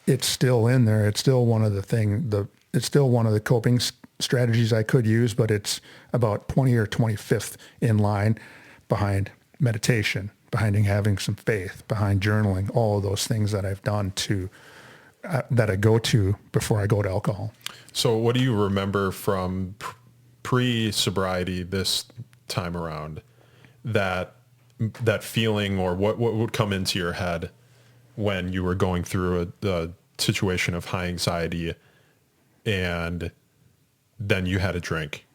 it's still in there. It's still one of it's still one of the coping strategies I could use, but it's about 20 or 25th in line behind meditation, behind having some faith, behind journaling, all of those things that I've done that I go to before I go to alcohol. So what do you remember from pre-sobriety this time around, that feeling, or what would come into your head when you were going through a situation of high anxiety and then you had a drink?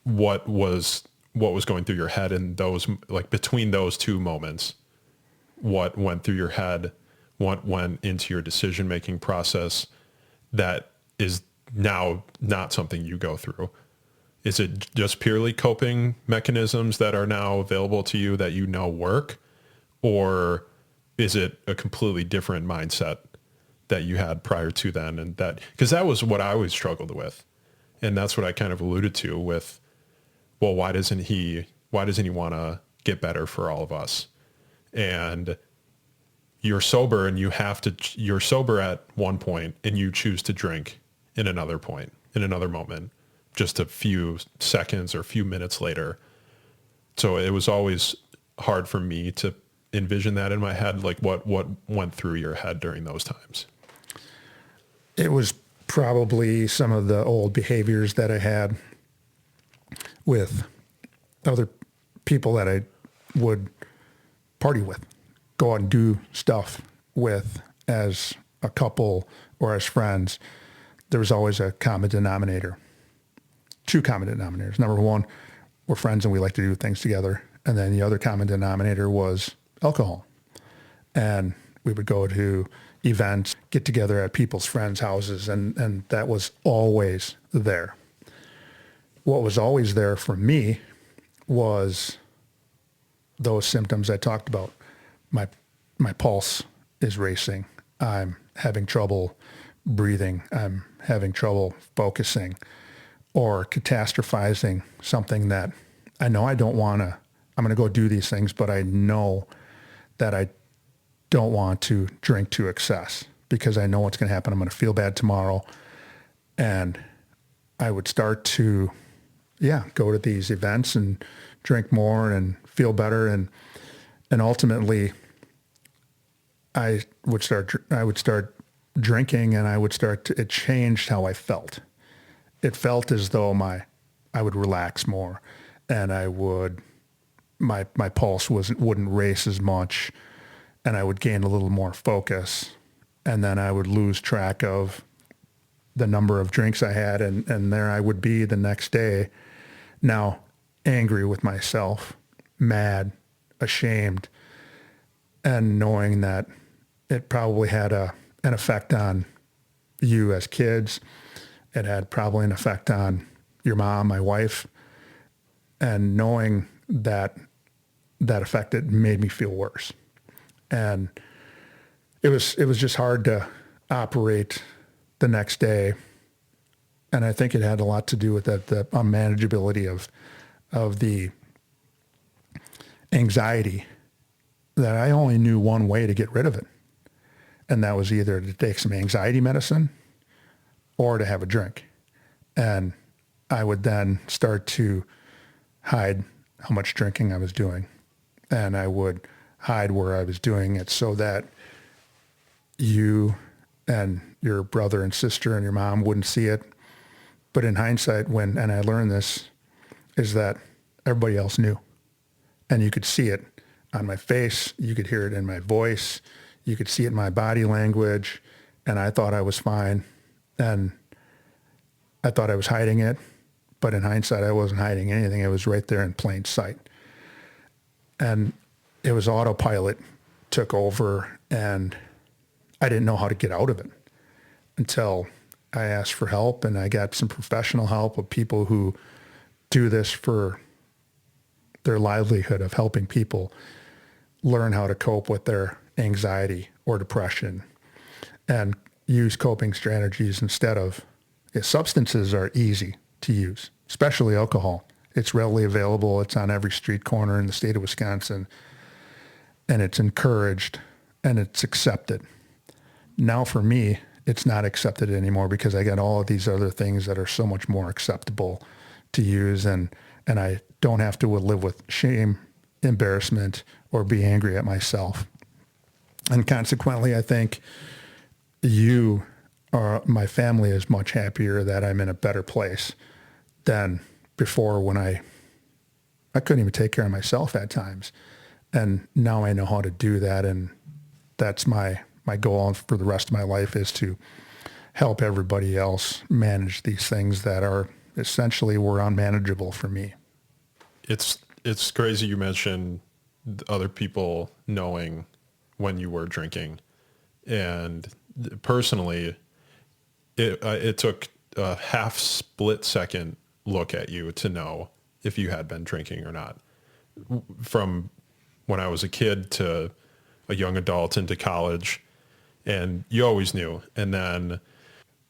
What was going through your head in those, like between those two moments? What went through your head? What went into your decision-making process that is now not something you go through? Is it just purely coping mechanisms that are now available to you that you know work? Or is it a completely different mindset that you had prior to then? And because that was what I always struggled with. And that's what I kind of alluded to with, well, why doesn't he want to get better for all of us? And you're sober, and you're sober at one point and you choose to drink in another point, in another moment, just a few seconds or a few minutes later. So it was always hard for me to envision that in my head, like what went through your head during those times. It was probably some of the old behaviors that I had with other people that I would party with, go out and do stuff with as a couple or as friends. There was always a common denominator, two common denominators. Number one, we're friends and we like to do things together. And then the other common denominator was alcohol. And we would go to events, get together at people's friends' houses, and that was always there. What was always there for me was those symptoms I talked about. My pulse is racing. I'm having trouble breathing. I'm having trouble focusing, or catastrophizing something that I know I don't want to. I'm going to go do these things, but I know that I don't want to drink to excess because I know what's going to happen. I'm going to feel bad tomorrow. And I would start to, go to these events and drink more and feel better. And ultimately I would start drinking, and it changed how I felt. It felt as though I would relax more, and my pulse wouldn't race as much, and I would gain a little more focus, and then I would lose track of the number of drinks I had, and there I would be the next day, now angry with myself, mad, ashamed, and knowing that it probably had an effect on you as kids. It had probably an effect on your mom, my wife, and knowing that effect, it made me feel worse. And it was just hard to operate the next day And I think it had a lot to do with that, the unmanageability of the anxiety, that I only knew one way to get rid of it. And that was either to take some anxiety medicine or to have a drink. And I would then start to hide how much drinking I was doing. And I would hide where I was doing it so that you and your brother and sister and your mom wouldn't see it. But in hindsight, and I learned this, is that everybody else knew. And you could see it on my face. You could hear it in my voice. You could see it in my body language. And I thought I was fine. And I thought I was hiding it. But in hindsight, I wasn't hiding anything. It was right there in plain sight. And it was autopilot took over, and I didn't know how to get out of it until I asked for help, and I got some professional help of people who do this for their livelihood of helping people learn how to cope with their anxiety or depression and use coping strategies instead of substances are easy to use, especially alcohol. It's readily available. It's on every street corner in the state of Wisconsin, and it's encouraged and it's accepted. Now for me, it's not accepted anymore because I got all of these other things that are so much more acceptable to use, and I don't have to live with shame, embarrassment, or be angry at myself. And consequently, I think my family is much happier that I'm in a better place than before, when I couldn't even take care of myself at times. And now I know how to do that, and that's my goal for the rest of my life, is to help everybody else manage these things that are essentially were unmanageable for me. It's crazy you mentioned other people knowing when you were drinking. And personally, it took a half split second look at you to know if you had been drinking or not. From when I was a kid to a young adult into college, and you always knew. And then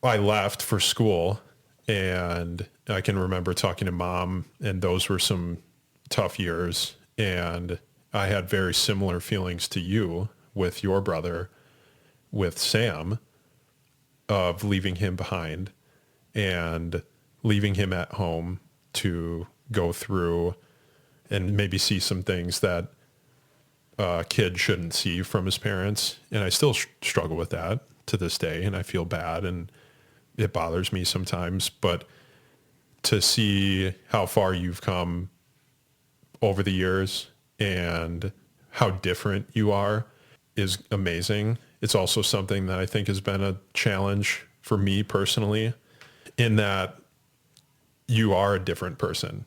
I left for school, and I can remember talking to Mom, and those were some tough years. And I had very similar feelings to you with your brother, with Sam, of leaving him behind and leaving him at home to go through and maybe see some things that a kid shouldn't see from his parents. And I still struggle with that to this day, and I feel bad, and it bothers me sometimes. But to see how far you've come over the years and how different you are is amazing. It's also something that I think has been a challenge for me personally, in that you are a different person,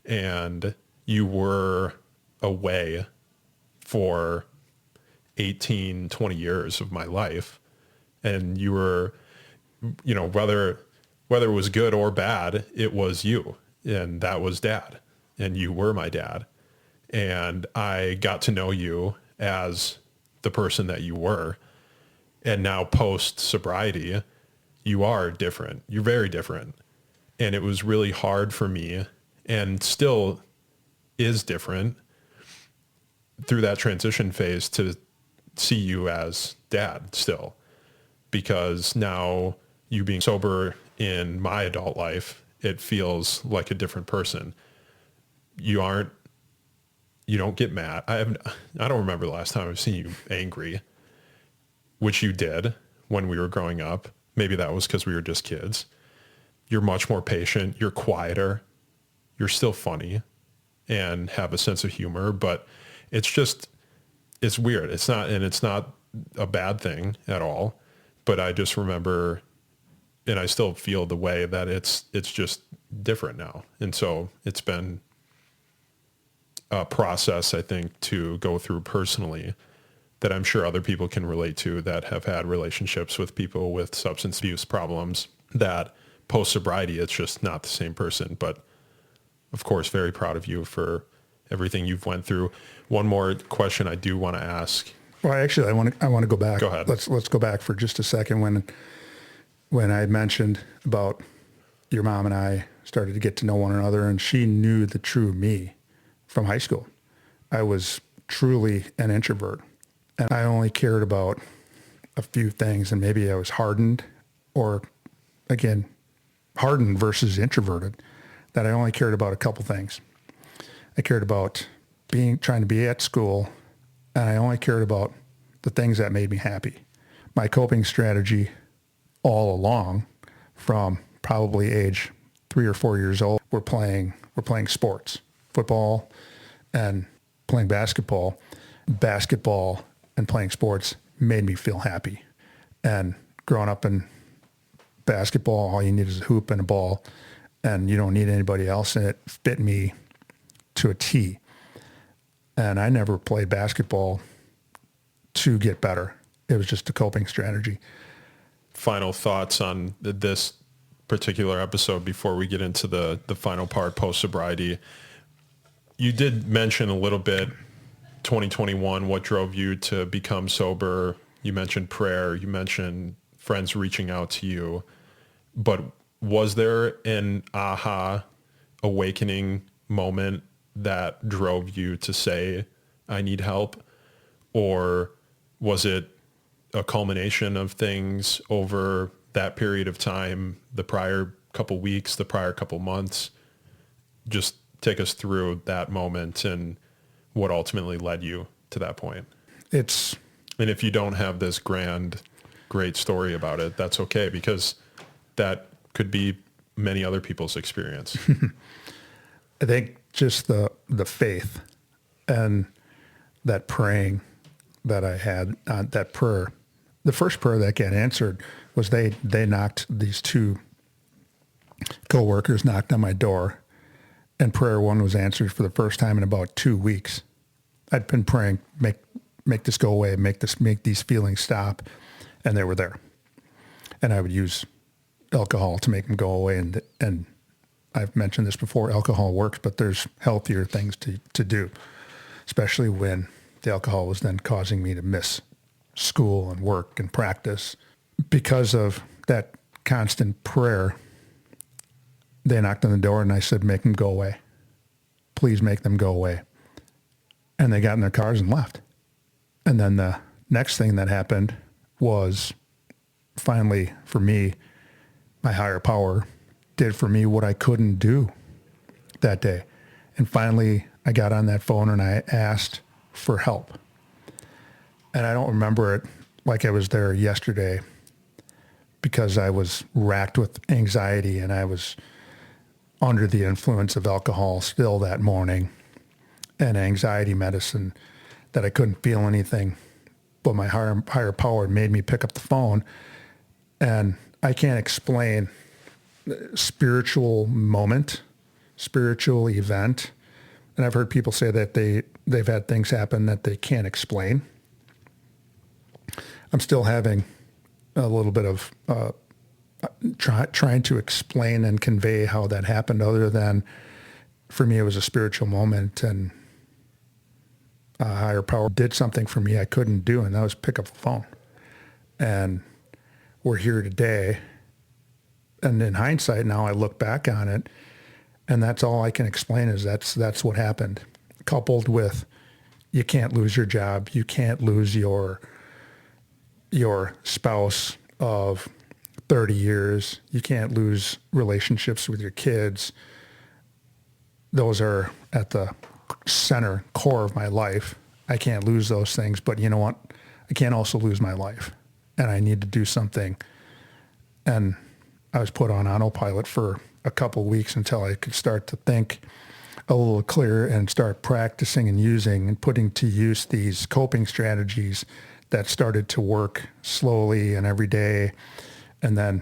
and you were away for 18, 20 years of my life. And you were, whether it was good or bad, it was you, and that was Dad, and you were my dad. And I got to know you as the person that you were. And now post sobriety, you are different. You're very different. And it was really hard for me, and still is different through that transition phase, to see you as Dad still, because now you being sober in my adult life, it feels like a different person. You don't get mad. I don't remember the last time I've seen you angry, which you did when we were growing up. Maybe that was because we were just kids. You're much more patient. You're quieter. You're still funny and have a sense of humor, but it's weird. It's not a bad thing at all, but I just remember, and I still feel the way that it's just different now. And so it's been a process, I think, to go through personally, that I'm sure other people can relate to, that have had relationships with people with substance abuse problems, that post sobriety, it's just not the same person. But of course, very proud of you for everything you've went through. One more question I do want to ask. Well, actually, I want to go back. Go ahead. Let's go back for just a second. When I mentioned about your mom and I started to get to know one another, and she knew the true me from high school. I was truly an introvert, and I only cared about a few things, and maybe I was hardened, or again, hardened versus introverted, that I only cared about a couple things. I cared about trying to be at school, and I only cared about the things that made me happy. My coping strategy all along, from probably age 3 or 4 years old, we're playing sports, football and playing basketball. Basketball and playing sports made me feel happy. And growing up in basketball, all you need is a hoop and a ball, and you don't need anybody else, and it fit me to a T. And I never played basketball to get better. It was just a coping strategy. Final thoughts on this particular episode before we get into the final part, post-sobriety. You did mention a little bit 2021, what drove you to become sober. You mentioned prayer. You mentioned friends reaching out to you. But was there an aha awakening moment that drove you to say, I need help? Or was it a culmination of things over that period of time, the prior couple weeks, the prior couple months? Just take us through that moment and what ultimately led you to that point. And if you don't have this great story about it, that's okay, because that could be many other people's experience. I think just the faith and that praying that I had, that prayer, the first prayer that got answered was they knocked, these two coworkers knocked on my door, and prayer one was answered for the first time in about 2 weeks. I'd been praying, make this go away, make these feelings stop, and they were there. And I would use alcohol to make them go away. And I've mentioned this before, alcohol works, but there's healthier things to do, especially when the alcohol was then causing me to miss school and work and practice. Because of that constant prayer, they knocked on the door and I said, make them go away. Please make them go away. And they got in their cars and left. And then the next thing that happened was, finally, for me, my higher power did for me what I couldn't do that day. And finally, I got on that phone and I asked for help. And I don't remember it like I was there yesterday, because I was racked with anxiety and I was under the influence of alcohol still that morning, and anxiety medicine, that I couldn't feel anything. But my higher power made me pick up the phone. And I can't explain spiritual moment, spiritual event. And I've heard people say that they've had things happen that they can't explain. I'm still having a little bit of trying to explain and convey how that happened, other than, for me, it was a spiritual moment, and a higher power did something for me I couldn't do, and that was pick up the phone. And we're here today. And in hindsight, now I look back on it, and that's all I can explain, is that's what happened. Coupled with, you can't lose your job, you can't lose your spouse of 30 years, you can't lose relationships with your kids. Those are at the center core of my life. I can't lose those things, but you know what? I can't also lose my life, and I need to do something. And I was put on autopilot for a couple of weeks until I could start to think a little clearer and start practicing and using and putting to use these coping strategies that started to work slowly and every day, and then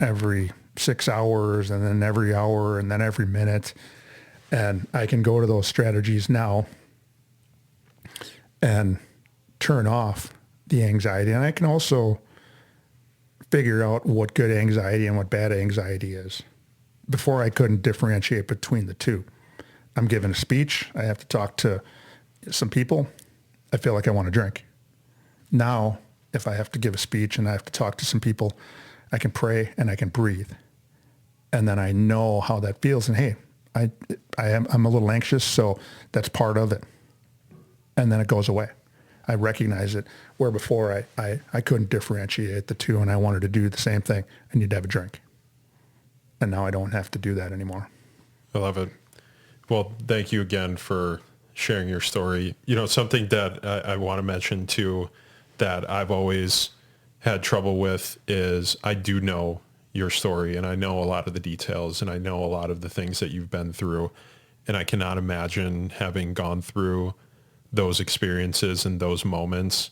every 6 hours, and then every hour, and then every minute. And I can go to those strategies now and turn off the anxiety. And I can also figure out what good anxiety and what bad anxiety is. Before, I couldn't differentiate between the two. I'm giving a speech, I have to talk to some people, I feel like I want to drink. Now, if I have to give a speech and I have to talk to some people, I can pray and I can breathe. And then I know how that feels. And hey, I'm a little anxious, so that's part of it. And then it goes away. I recognize it, where before I couldn't differentiate the two, and I wanted to do the same thing. I need to have a drink. And now I don't have to do that anymore. I love it. Well, thank you again for sharing your story. Something that I want to mention too, that I've always had trouble with is I do know your story, and I know a lot of the details, and I know a lot of the things that you've been through. And I cannot imagine having gone through those experiences and those moments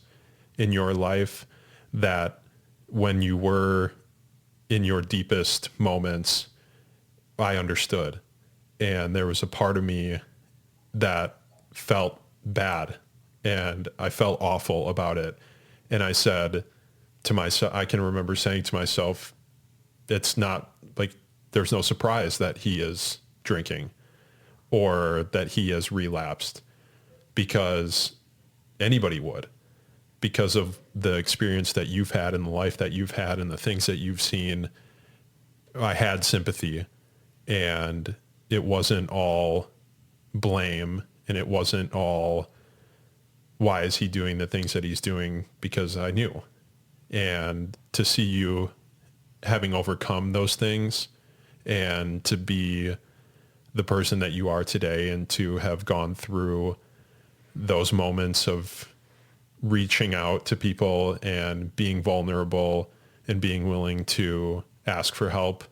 in your life, that when you were in your deepest moments, I understood. And there was a part of me that felt bad, and I felt awful about it. And I said to myself, I can remember saying to myself, it's not like, there's no surprise that he is drinking or that he has relapsed, because anybody would, because of the experience that you've had and the life that you've had and the things that you've seen. I had sympathy, and it wasn't all blame, and it wasn't all, why is he doing the things that he's doing, because I knew. And to see you having overcome those things, and to be the person that you are today, and to have gone through those moments of reaching out to people and being vulnerable and being willing to ask for help,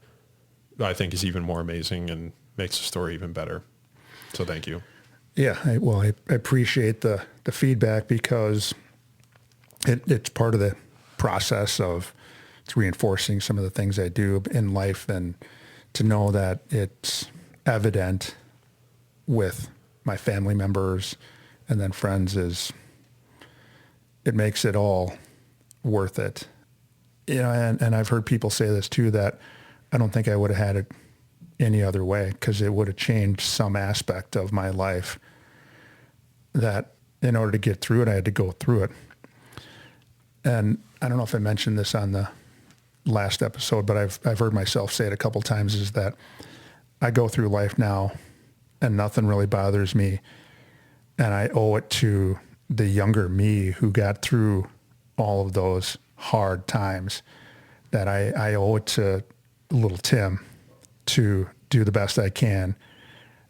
I think is even more amazing and makes the story even better. So thank you. Yeah, I appreciate the feedback, because it's part of the process of, it's reinforcing some of the things I do in life, and to know that it's evident with my family members and then friends, it makes it all worth it. And I've heard people say this too, that I don't think I would have had it any other way, because it would have changed some aspect of my life, that in order to get through it, I had to go through it. And I don't know if I mentioned this on the last episode, but I've heard myself say it a couple times, is that I go through life now and nothing really bothers me. And I owe it to the younger me who got through all of those hard times, that I owe it to little Tim to do the best I can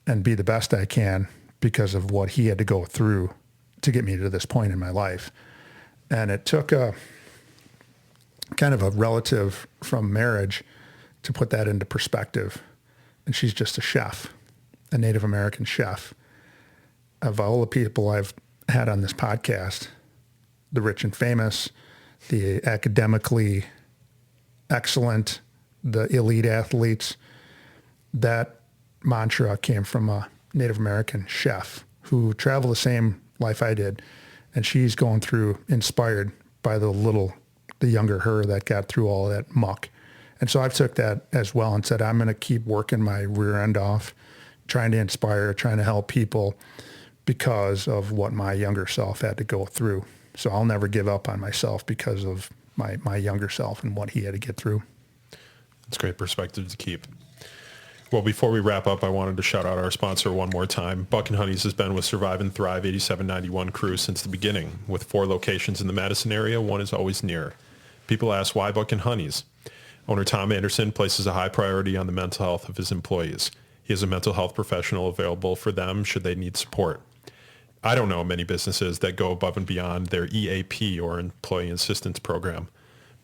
and be the best I can, because of what he had to go through to get me to this point in my life. And it took a kind of a relative from marriage to put that into perspective. And she's just a chef, a Native American chef. Of all the people I've had on this podcast, the rich and famous, the academically excellent, the elite athletes, that mantra came from a Native American chef who traveled the same life I did. And she's going through, inspired by the younger her that got through all that muck. And so I took that as well and said, I'm going to keep working my rear end off, trying to inspire, trying to help people, because of what my younger self had to go through. So I'll never give up on myself because of my younger self and what he had to get through. That's great perspective to keep. Well, before we wrap up, I wanted to shout out our sponsor one more time. Buck and Honey's has been with Survive and Thrive 8791 crew since the beginning. With 4 locations in the Madison area, one is always near. People ask, why Buck and Honey's? Owner Tom Anderson places a high priority on the mental health of his employees. He has a mental health professional available for them should they need support. I don't know many businesses that go above and beyond their EAP, or Employee Assistance Program,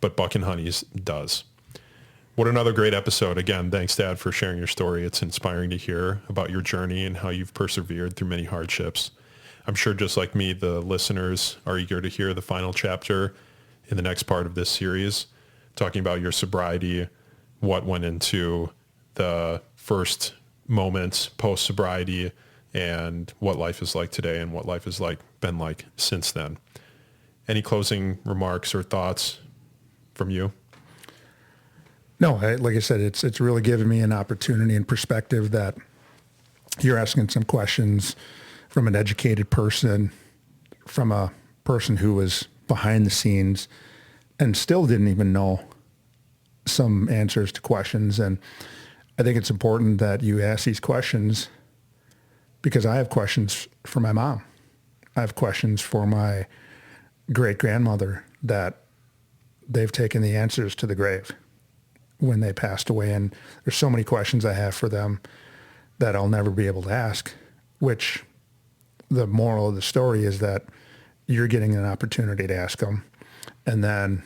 but Buck and Honey's does. What another great episode. Again, thanks, Dad, for sharing your story. It's inspiring to hear about your journey and how you've persevered through many hardships. I'm sure, just like me, the listeners are eager to hear the final chapter in the next part of this series, talking about your sobriety, what went into the first moments post-sobriety, and what life is like today and what life has been like since then. Any closing remarks or thoughts from you? No, like I said, it's really given me an opportunity and perspective, that you're asking some questions from an educated person, from a person who was behind the scenes and still didn't even know some answers to questions. And I think it's important that you ask these questions because I have questions for my mom. I have questions for my great-grandmother that they've taken the answers to the grave when they passed away. And there's so many questions I have for them that I'll never be able to ask, which the moral of the story is that you're getting an opportunity to ask them. And then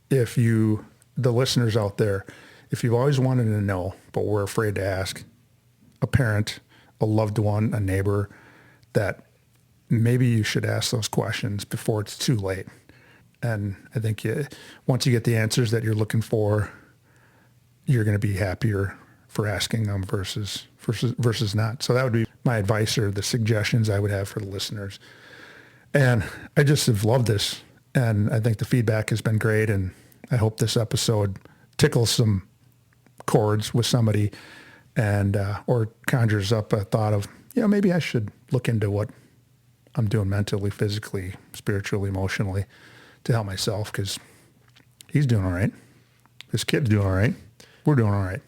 if you, the listeners out there, if you've always wanted to know, but we're afraid to ask a parent, a loved one, a neighbor, that maybe you should ask those questions before it's too late. And I think once you get the answers that you're looking for, you're going to be happier for asking them versus not. So that would be my advice or the suggestions I would have for the listeners. And I just have loved this. And I think the feedback has been great. And I hope this episode tickles some chords with somebody and or conjures up a thought of, maybe I should look into what I'm doing mentally, physically, spiritually, emotionally to help myself, because he's doing all right. His kid's doing all right. We're doing all right.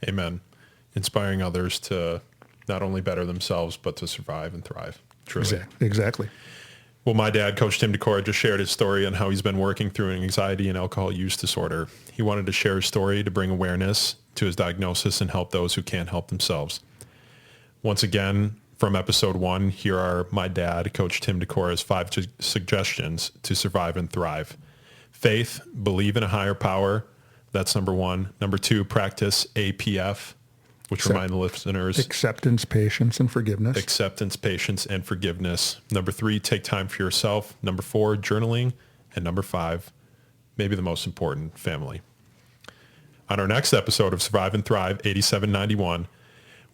Amen. Inspiring others to not only better themselves, but to survive and thrive. Truly. Exactly. Well, my dad, Coach Tim Decorah, just shared his story on how he's been working through an anxiety and alcohol use disorder. He wanted to share his story to bring awareness to his diagnosis and help those who can't help themselves. Once again, from episode 1, here are my dad, Coach Tim Decorah's 5 suggestions to survive and thrive. Faith, believe in a higher power. That's number 1. Number 2, practice APF, which remind the listeners. Acceptance, patience, and forgiveness. Acceptance, patience, and forgiveness. Number 3, take time for yourself. Number 4, journaling. And number 5, maybe the most important, family. On our next episode of Survive and Thrive 8791,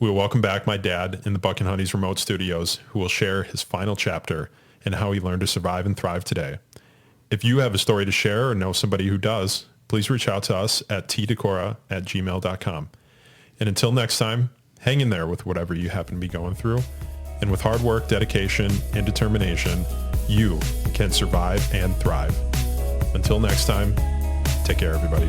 we will welcome back my dad in the Buck and Honey's remote studios, who will share his final chapter and how he learned to survive and thrive today. If you have a story to share or know somebody who does, please reach out to us at tdecorah@gmail.com. And until next time, hang in there with whatever you happen to be going through. And with hard work, dedication, and determination, you can survive and thrive. Until next time, take care, everybody.